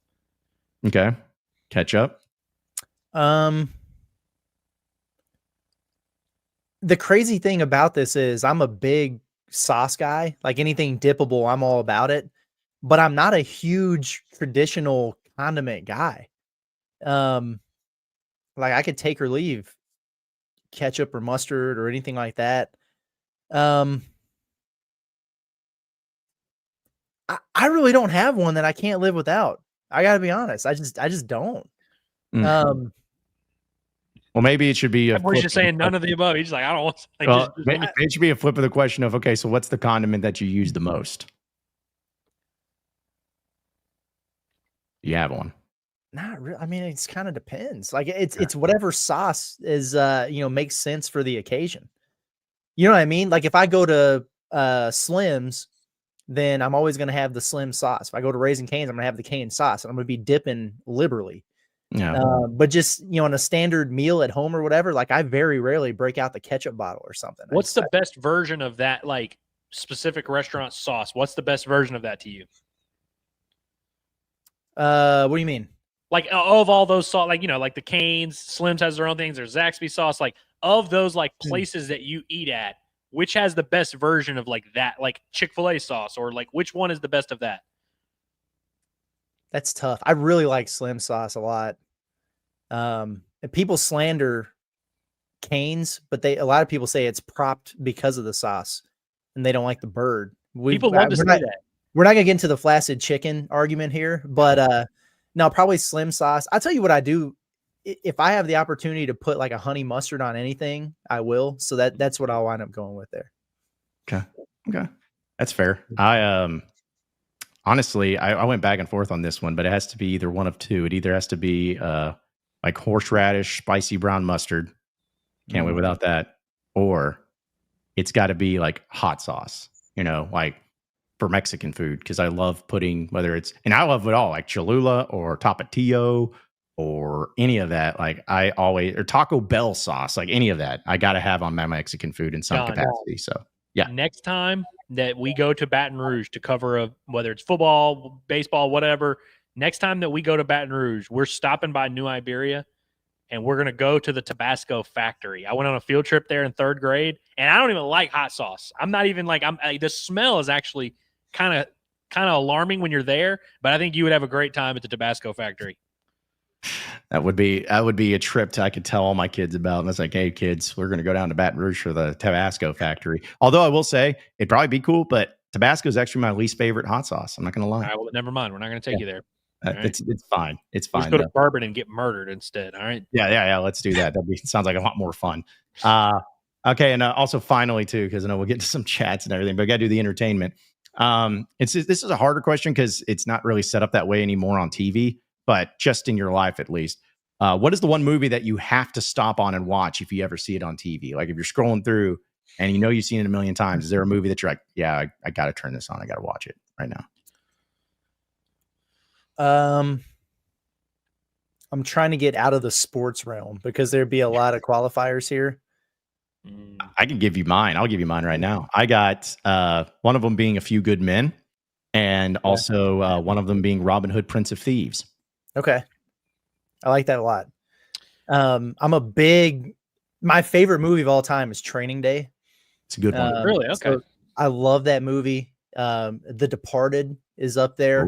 Okay, ketchup. The crazy thing about this is I'm a big sauce guy. Like anything dippable, I'm all about it. But I'm not a huge traditional condiment guy. Like I could take or leave ketchup or mustard or anything like that. I really don't have one that I can't live without. I gotta be honest. I just don't. Well, maybe it should be a We're flip just of the saying none of the above. He's just like, I don't want. Like, just maybe it should be a flip of the question of, okay, so what's the condiment that you use the most? You have one. Not really. I mean, it's kind of depends. Like it's whatever sauce is makes sense for the occasion. You know what I mean? Like if I go to Slim's, then I'm always gonna have the Slim sauce. If I go to Raising Cane's, I'm gonna have the cane sauce, and I'm gonna be dipping liberally. Yeah. But just in a standard meal at home or whatever, like I very rarely break out the ketchup bottle or something. What's the best version of that, like specific restaurant sauce? What's the best version of that to you? What do you mean? Like of all those sauce, like like the Cane's, Slim's has their own things. There's Zaxby sauce. Like of those like places that you eat at, which has the best version of like that, like Chick-fil-A sauce, or like which one is the best of that? That's tough. I really like Slim sauce a lot. And people slander Cane's, but a lot of people say it's propped because of the sauce, and they don't like the bird. People love to say that. We're not gonna get into the flaccid chicken argument here, but no, probably Slim sauce. I'll tell you what I do. If I have the opportunity to put like a honey mustard on anything, I will. So that's what I'll wind up going with there. Okay. That's fair. I honestly, I went back and forth on this one, but it has to be either one of two. It either has to be like horseradish, spicy brown mustard. Can't live without that. Or it's got to be like hot sauce, like for Mexican food. Because I love putting, and I love it all, like Cholula or Tapatio or any of that. Like or Taco Bell sauce, like any of that, I got to have on my Mexican food in some capacity. So yeah. Next time that we go to Baton Rouge to cover whether it's football, baseball, whatever, next time that we go to Baton Rouge, we're stopping by New Iberia and we're going to go to the Tabasco factory. I went on a field trip there in 3rd grade and I don't even like hot sauce. I'm not even like, the smell is actually kind of alarming when you're there, but I think you would have a great time at the Tabasco factory. That would be a trip I could tell all my kids about. And it's like, hey, kids, we're going to go down to Baton Rouge for the Tabasco factory. Although I will say it'd probably be cool, but Tabasco is actually my least favorite hot sauce. I'm not going to lie. All right, well, never mind. We're not going to take you there. Right? It's fine. It's fine. Let's go to bourbon and get murdered instead. All right. Yeah. Let's do that. Sounds like a lot more fun. Okay. And also finally too, because I know we'll get to some chats and everything, but I got to do the entertainment. This is a harder question because it's not really set up that way anymore on TV, but just in your life, at least. What is the one movie that you have to stop on and watch if you ever see it on TV? Like if you're scrolling through and you've seen it a million times, is there a movie that you're like, yeah, I got to turn this on. I got to watch it right now. I'm trying to get out of the sports realm because there'd be a lot of qualifiers here. I can give you mine. I'll give you mine right now. I got one of them being A Few Good Men, and also one of them being Robin Hood, Prince of Thieves. Okay. I like that a lot. My favorite movie of all time is Training Day. It's a good one. Really? Okay. So I love that movie. The Departed is up there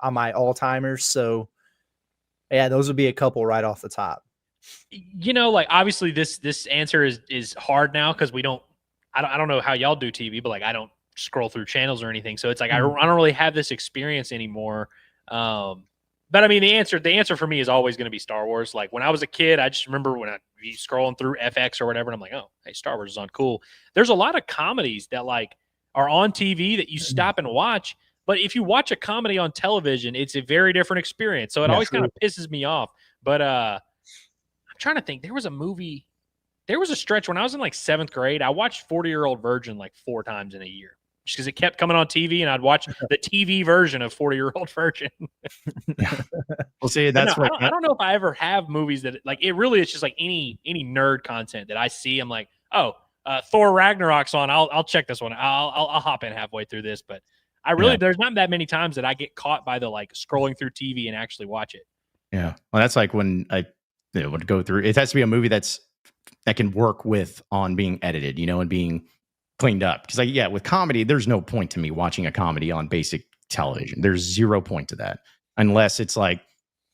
on my all-timers. So yeah, those would be a couple right off the top. Like obviously this answer is hard now because I don't know how y'all do TV, but like I don't scroll through channels or anything. So it's like I don't really have this experience anymore. But I mean the answer for me is always going to be Star Wars. Like when I was a kid, I just remember when I be scrolling through FX or whatever, and I'm like, oh, hey, Star Wars is on, cool. There's a lot of comedies that like are on TV that you stop and watch. But if you watch a comedy on television, it's a very different experience. So it always kind of pisses me off. But I'm trying to think. There was a stretch when I was in like 7th grade. I watched 40-Year-Old Virgin like 4 times in a year just because it kept coming on TV, and I'd watch the TV version of 40-Year-Old Virgin. Well, see, that's I don't know if I ever have movies that like it really is just like any nerd content that I see. I'm like, oh, Thor Ragnarok's on. I'll check this one. I'll hop in halfway through this, but I really there's not that many times that I get caught by the like scrolling through TV and actually watch it. Yeah, well, that's like when I would go through. It has to be a movie that can work on being edited, and being cleaned up. Because with comedy, there's no point to me watching a comedy on basic television. There's zero point to that unless it's like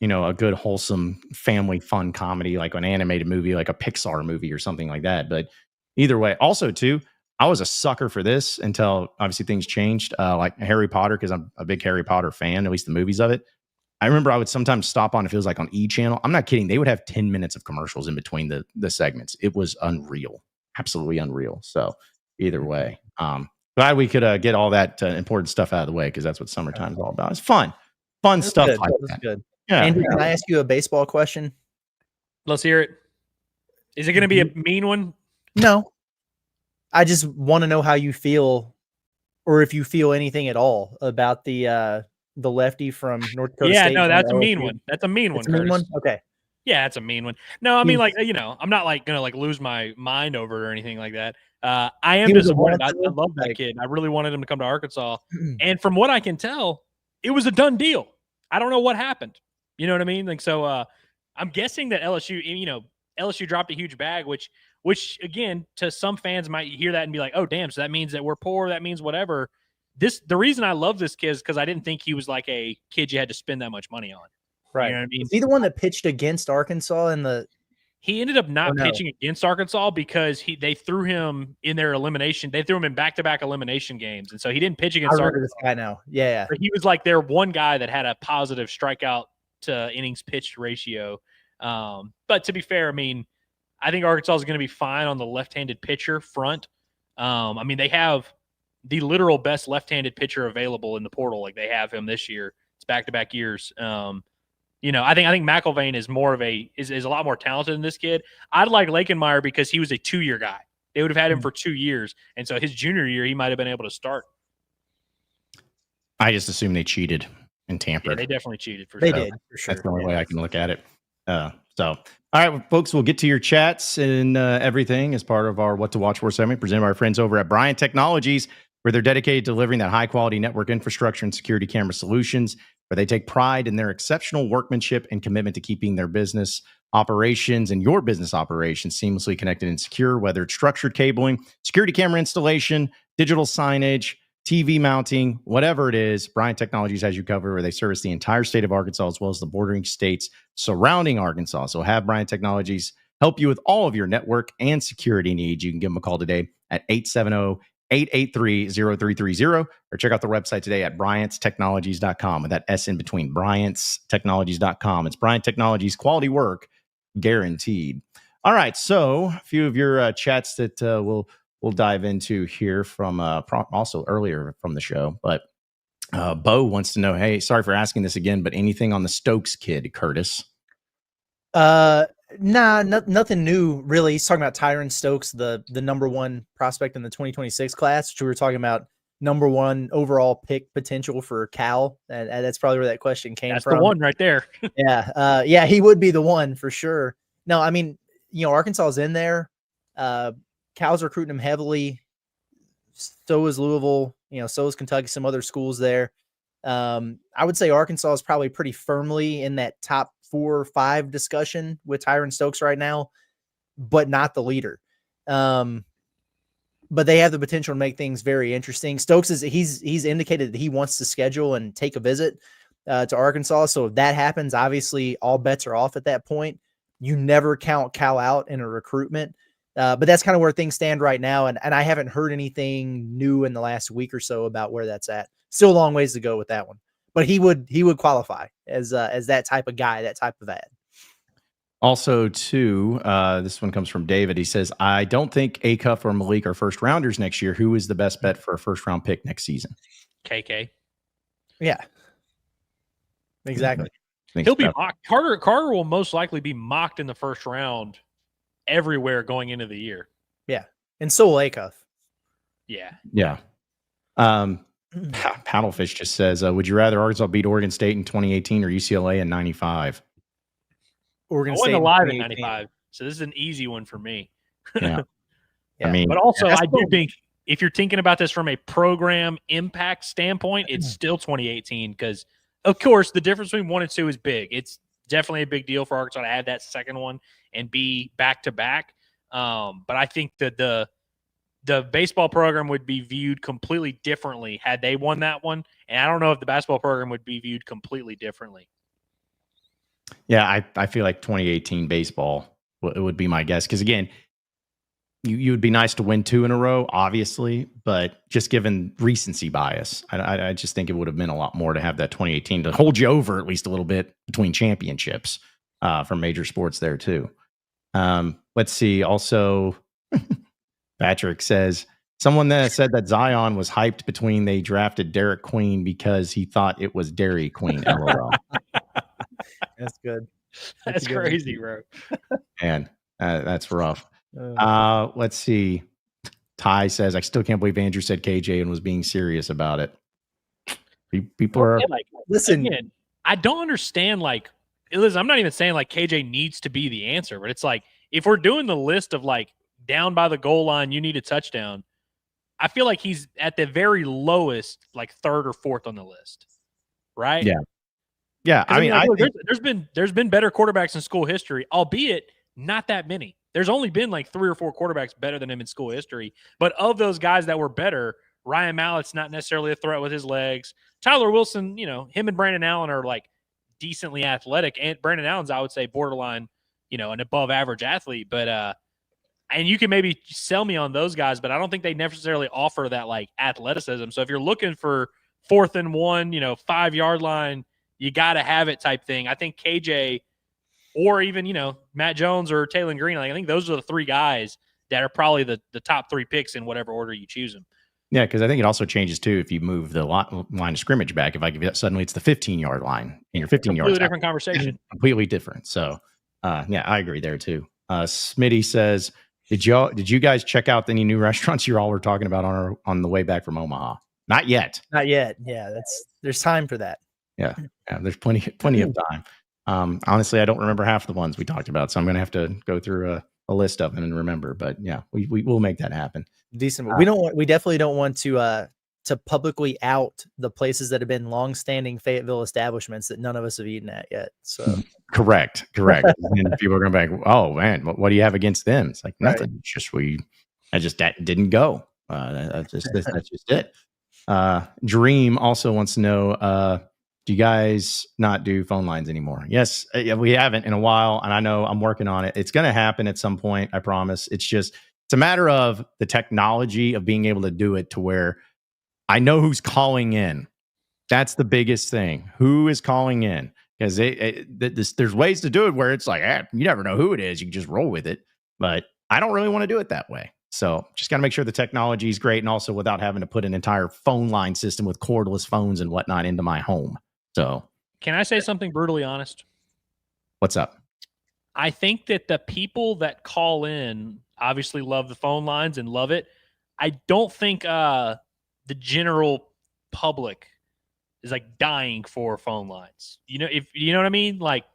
a good wholesome family fun comedy, like an animated movie, like a Pixar movie or something like that. But either way, also too, I was a sucker for this until obviously things changed. Like Harry Potter, because I'm a big Harry Potter fan, at least the movies of it. I remember I would sometimes stop on, it feels like on E Channel. I'm not kidding. They would have 10 minutes of commercials in between the segments. It was unreal, absolutely unreal. So either way, glad we could get all that important stuff out of the way, because that's what summertime is all about. It's fun stuff good. like That's that. good. Yeah. Andrew, can I ask you a baseball question? Let's hear it. Is it going to be a mean one? No. I just want to know how you feel, or if you feel anything at all about the lefty from North Dakota State. Yeah, no, that's a LSU. mean one. That's a mean one, Curtis. One? Okay. Yeah, that's a mean one. No, I mean, like, I'm not like gonna like lose my mind over it or anything like that. I am disappointed. I love that kid. I really wanted him to come to Arkansas, and from what I can tell, it was a done deal. I don't know what happened. You know what I mean? Like, so I'm guessing that LSU dropped a huge bag, which again, to some fans might hear that and be like, oh, damn, so that means that we're poor. That means whatever. The reason I love this kid is because I didn't think he was like a kid you had to spend that much money on. Right. You know what I mean? Is he the one that pitched against Arkansas in the? He ended up not pitching against Arkansas because they threw him in their elimination. They threw him in back-to-back elimination games, and so he didn't pitch against Arkansas. This guy now, yeah. But he was like their one guy that had a positive strikeout to innings pitched ratio. But to be fair, I mean, I think Arkansas is going to be fine on the left-handed pitcher front. I mean, they have the literal best left-handed pitcher available in the portal. Like, they have him this year. It's back-to-back years. I think McIlvain is is a lot more talented than this kid. I'd like Lakenmeyer because he was a 2-year guy. They would have had him for 2 years, and so his junior year he might have been able to start. I just assume they cheated and tampered. Yeah, they definitely cheated for sure. They did for sure. That's the only way I can look at it. All right, folks, we'll get to your chats and everything as part of our What to Watch For segment presented by our friends over at Bryant Technologies, where they're dedicated to delivering that high-quality network infrastructure and security camera solutions, where they take pride in their exceptional workmanship and commitment to keeping their business operations and your business operations seamlessly connected and secure, whether it's structured cabling, security camera installation, digital signage, TV mounting, whatever it is. Bryant Technologies has you covered, where they service the entire state of Arkansas as well as the bordering states surrounding Arkansas. So have Bryant Technologies help you with all of your network and security needs. You can give them a call today at 870-883-0330, or check out the website today at bryantstechnologies.com with that S in between, bryantstechnologies.com. It's Bryant Technologies, quality work guaranteed. All right, so a few of your chats that we'll dive into here from also earlier from the show. But Bo wants to know, hey, sorry for asking this again, but anything on the Stokes kid, Curtis? Nothing new really. He's talking about Tyron Stokes, the number one prospect in the 2026 class, which we were talking about number one overall pick potential for Cal. And that's probably where that question came from. That's the one right there. Yeah, he would be the one for sure. No, I mean, Arkansas is in there. Cal's recruiting him heavily. So is Louisville. So is Kentucky. Some other schools there. I would say Arkansas is probably pretty firmly in that top 4 or 5 discussion with Tyron Stokes right now, but not the leader. But they have the potential to make things very interesting. Stokes he's indicated that he wants to schedule and take a visit to Arkansas. So if that happens, obviously all bets are off at that point. You never count Cal out in a recruitment. But that's kind of where things stand right now. And I haven't heard anything new in the last week or so about where that's at. Still a long ways to go with that one. But he would qualify as that type of guy, that type of ad. Also, too, this one comes from David. He says, I don't think Acuff or Malik are first rounders next year. Who is the best bet for a first round pick next season? KK. Yeah. Exactly. He'll be mocked. Carter will most likely be mocked in the first round everywhere going into the year. Yeah. And so will Acuff. Yeah. Yeah. Paddlefish just says, would you rather Arkansas beat Oregon State in 2018 or UCLA in 95? Oregon State alive in 95, so this is an easy one for me. Yeah. Yeah. I mean, but also I do think if you're thinking about this from a program impact standpoint, it's still 2018 because, of course, the difference between 1 and 2 is big. It's definitely a big deal for Arkansas to add that second one and be back-to-back. But I think that the baseball program would be viewed completely differently had they won that one. And I don't know if the basketball program would be viewed completely differently. Yeah, I feel like 2018 baseball it would be my guess. Because again, you would be nice to win 2 in a row, obviously, but just given recency bias, I just think it would have meant a lot more to have that 2018 to hold you over at least a little bit between championships for major sports there too. Let's see. Also, Patrick says someone that said that Zion was hyped between they drafted Derek Queen because he thought it was Dairy Queen. LOL. That's good. That's a good crazy, bro. Man, that's rough. Let's see. Ty says, I still can't believe Andrew said KJ and was being serious about it. People are like, listen. Again, I don't understand. Like, listen, I'm not even saying like KJ needs to be the answer, but it's like if we're doing the list of like down by the goal line, you need a touchdown. I feel like he's at the very lowest, like 3rd or 4th on the list, right? Yeah. Yeah, I mean, like, there's been better quarterbacks in school history, albeit not that many. There's only been like 3 or 4 quarterbacks better than him in school history. But of those guys that were better, Ryan Mallett's not necessarily a threat with his legs. Tyler Wilson, him and Brandon Allen are like decently athletic. And Brandon Allen's, I would say, borderline, an above average athlete. But and you can maybe sell me on those guys, but I don't think they necessarily offer that like athleticism. So if you're looking for 4th and 1, 5-yard line, you got to have it type thing. I think KJ or even, Matt Jones or Taylor Green, I think those are the 3 guys that are probably the top 3 picks in whatever order you choose them. Yeah, because I think it also changes too if you move the line of scrimmage back. If I give it suddenly it's the 15-yard line and you're 15 yards completely different conversation. Completely different. So yeah, I agree there too. Smitty says, did you guys check out any new restaurants you all were talking about on the way back from Omaha? Not yet. Not yet. Yeah, there's time for that. Yeah, there's plenty of time. Honestly, I don't remember half the ones we talked about, so I'm gonna have to go through a list of them and remember. But yeah, we will make that happen. Decent. We definitely don't want to publicly out the places that have been long-standing Fayetteville establishments that none of us have eaten at yet. So correct. And people are going to be like, "Oh man, what do you have against them?" It's like nothing. Right. It's just that didn't go. That's just it. Dream also wants to know, do you guys not do phone lines anymore? Yes, we haven't in a while, and I know I'm working on it. It's going to happen at some point, I promise. It's a matter of the technology of being able to do it to where I know who's calling in. That's the biggest thing. Who is calling in? Because there's ways to do it where it's like, you never know who it is. You can just roll with it. But I don't really want to do it that way. So just got to make sure the technology is great, and also without having to put an entire phone line system with cordless phones and whatnot into my home. So can I say something brutally honest? What's up? I think that the people that call in obviously love the phone lines and love it. I don't think the general public is like dying for phone lines. If you know what I mean? Like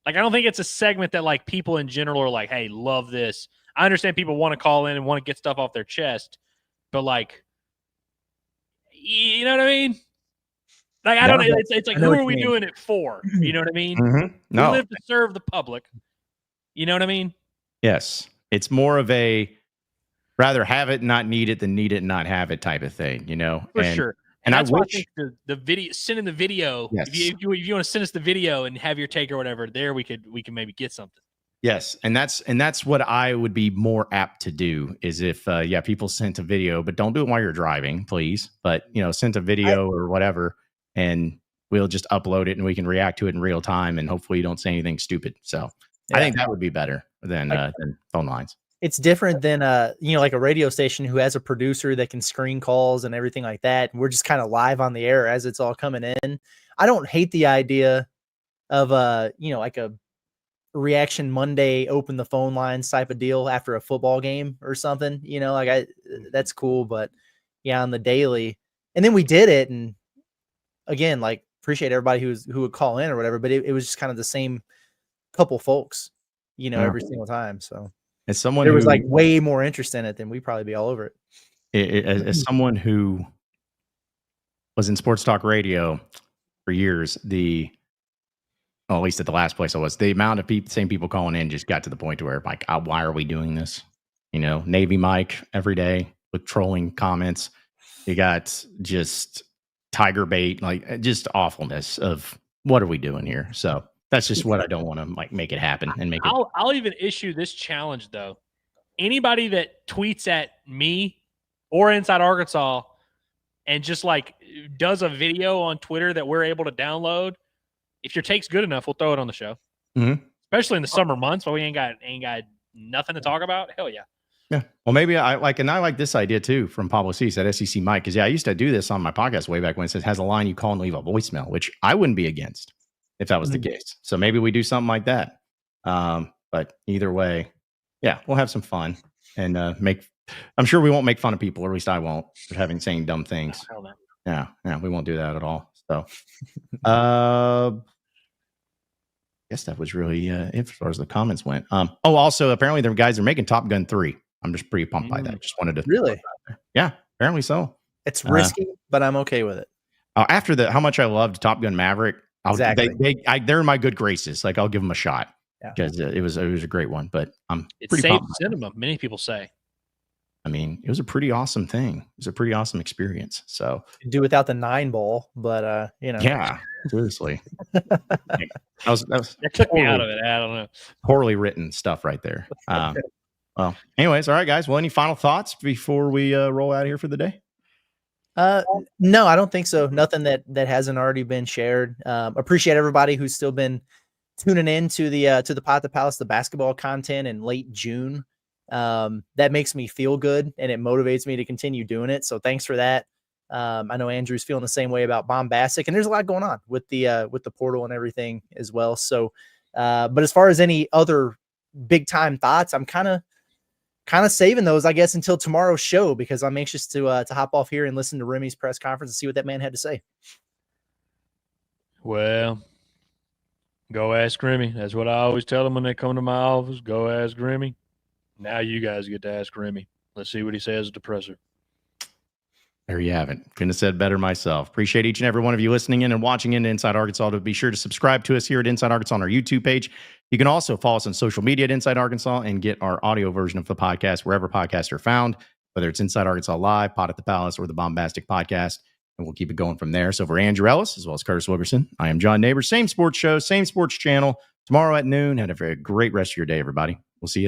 I don't think it's a segment that like people in general are like, hey, love this. I understand people want to call in and want to get stuff off their chest, but like, you know what I mean? Like, I don't know. It's like, who are we doing it for? You know what I mean? Mm-hmm. No. We live to serve the public. You know what I mean? Yes. It's more of a rather have it, not need it, than need it and not have it type of thing, For sure. And that's I why wish I think the video, sending the video, yes. if you want to send us the video and have your take or whatever, there we can maybe get something. Yes, and that's what I would be more apt to do is if people sent a video, but don't do it while you're driving, please. But sent a video or whatever, and we'll just upload it and we can react to it in real time, and hopefully you don't say anything stupid. So I think that would be better than phone lines. It's different than like a radio station who has a producer that can screen calls and everything like that. And we're just kind of live on the air as it's all coming in. I don't hate the idea of like a Reaction Monday, open the phone lines type of deal after a football game or something, that's cool. But yeah, on the daily, and then we did it. And again, like appreciate everybody who would call in or whatever, but it was just kind of the same couple folks, every single time. So as someone there was like way more interest in it than we'd probably be all over it. As someone who was in sports talk radio for years, at least at the last place I was, the amount of same people calling in just got to the point where like, why are we doing this? Navy Mike every day with trolling comments. You got just tiger bait, like just awfulness of what are we doing here? So That's just what I don't want to like make it happen and make it. I'll even issue this challenge though. Anybody that tweets at me or Inside Arkansas and just like does a video on Twitter that we're able to download, if your take's good enough, we'll throw it on the show. Mm-hmm. Especially in the summer months where we ain't got nothing to talk about. Hell yeah. Yeah. Well, maybe I like this idea too from Pablo Cease at SEC Mike. Because I used to do this on my podcast way back when it says has a line you call and leave a voicemail, which I wouldn't be against if that was the case. So maybe we do something like that. But either way, yeah, we'll have some fun and I'm sure we won't make fun of people, or at least I won't, for saying dumb things. No. Yeah, we won't do that at all. So, I guess that was really it as far as the comments went. Also, apparently the guys are making Top Gun 3. I'm just pretty pumped by that. Just wanted to really, yeah, apparently so. It's risky, but I'm okay with it. After how much I loved Top Gun Maverick, exactly. They're in my good graces. Like I'll give them a shot because it was a great one. But it saved cinema. Many people say. I mean, it was a pretty awesome thing. It was a pretty awesome experience. So do without the 9 ball, but yeah, seriously, that took me out of it. I don't know. Poorly written stuff right there. Well, anyways, all right, guys. Well, any final thoughts before we roll out of here for the day? No, I don't think so. Nothing that hasn't already been shared. Appreciate everybody who's still been tuning in to the Pot the Palace, the basketball content in late June. That makes me feel good and it motivates me to continue doing it. So thanks for that. I know Andrew's feeling the same way about Bombastic, and there's a lot going on with the portal and everything as well. So, but as far as any other big time thoughts, I'm kind of saving those, I guess, until tomorrow's show, because I'm anxious to hop off here and listen to Remy's press conference and see what that man had to say. Well, go ask Remy. That's what I always tell them when they come to my office. Go ask Remy. Now you guys get to ask Remy. Let's see what he says at the presser. There you have it. Couldn't have said better myself. Appreciate each and every one of you listening in and watching into Inside Arkansas. To be sure to subscribe to us here at Inside Arkansas on our YouTube page. You can also follow us on social media at Inside Arkansas and get our audio version of the podcast wherever podcasts are found, whether it's Inside Arkansas Live, Pot at the Palace, or the Bombastic Podcast. And we'll keep it going from there. So for Andrew Ellis, as well as Curtis Wilkerson, I am John Neighbors. Same sports show, same sports channel. Tomorrow at noon. Have a very great rest of your day, everybody. We'll see you.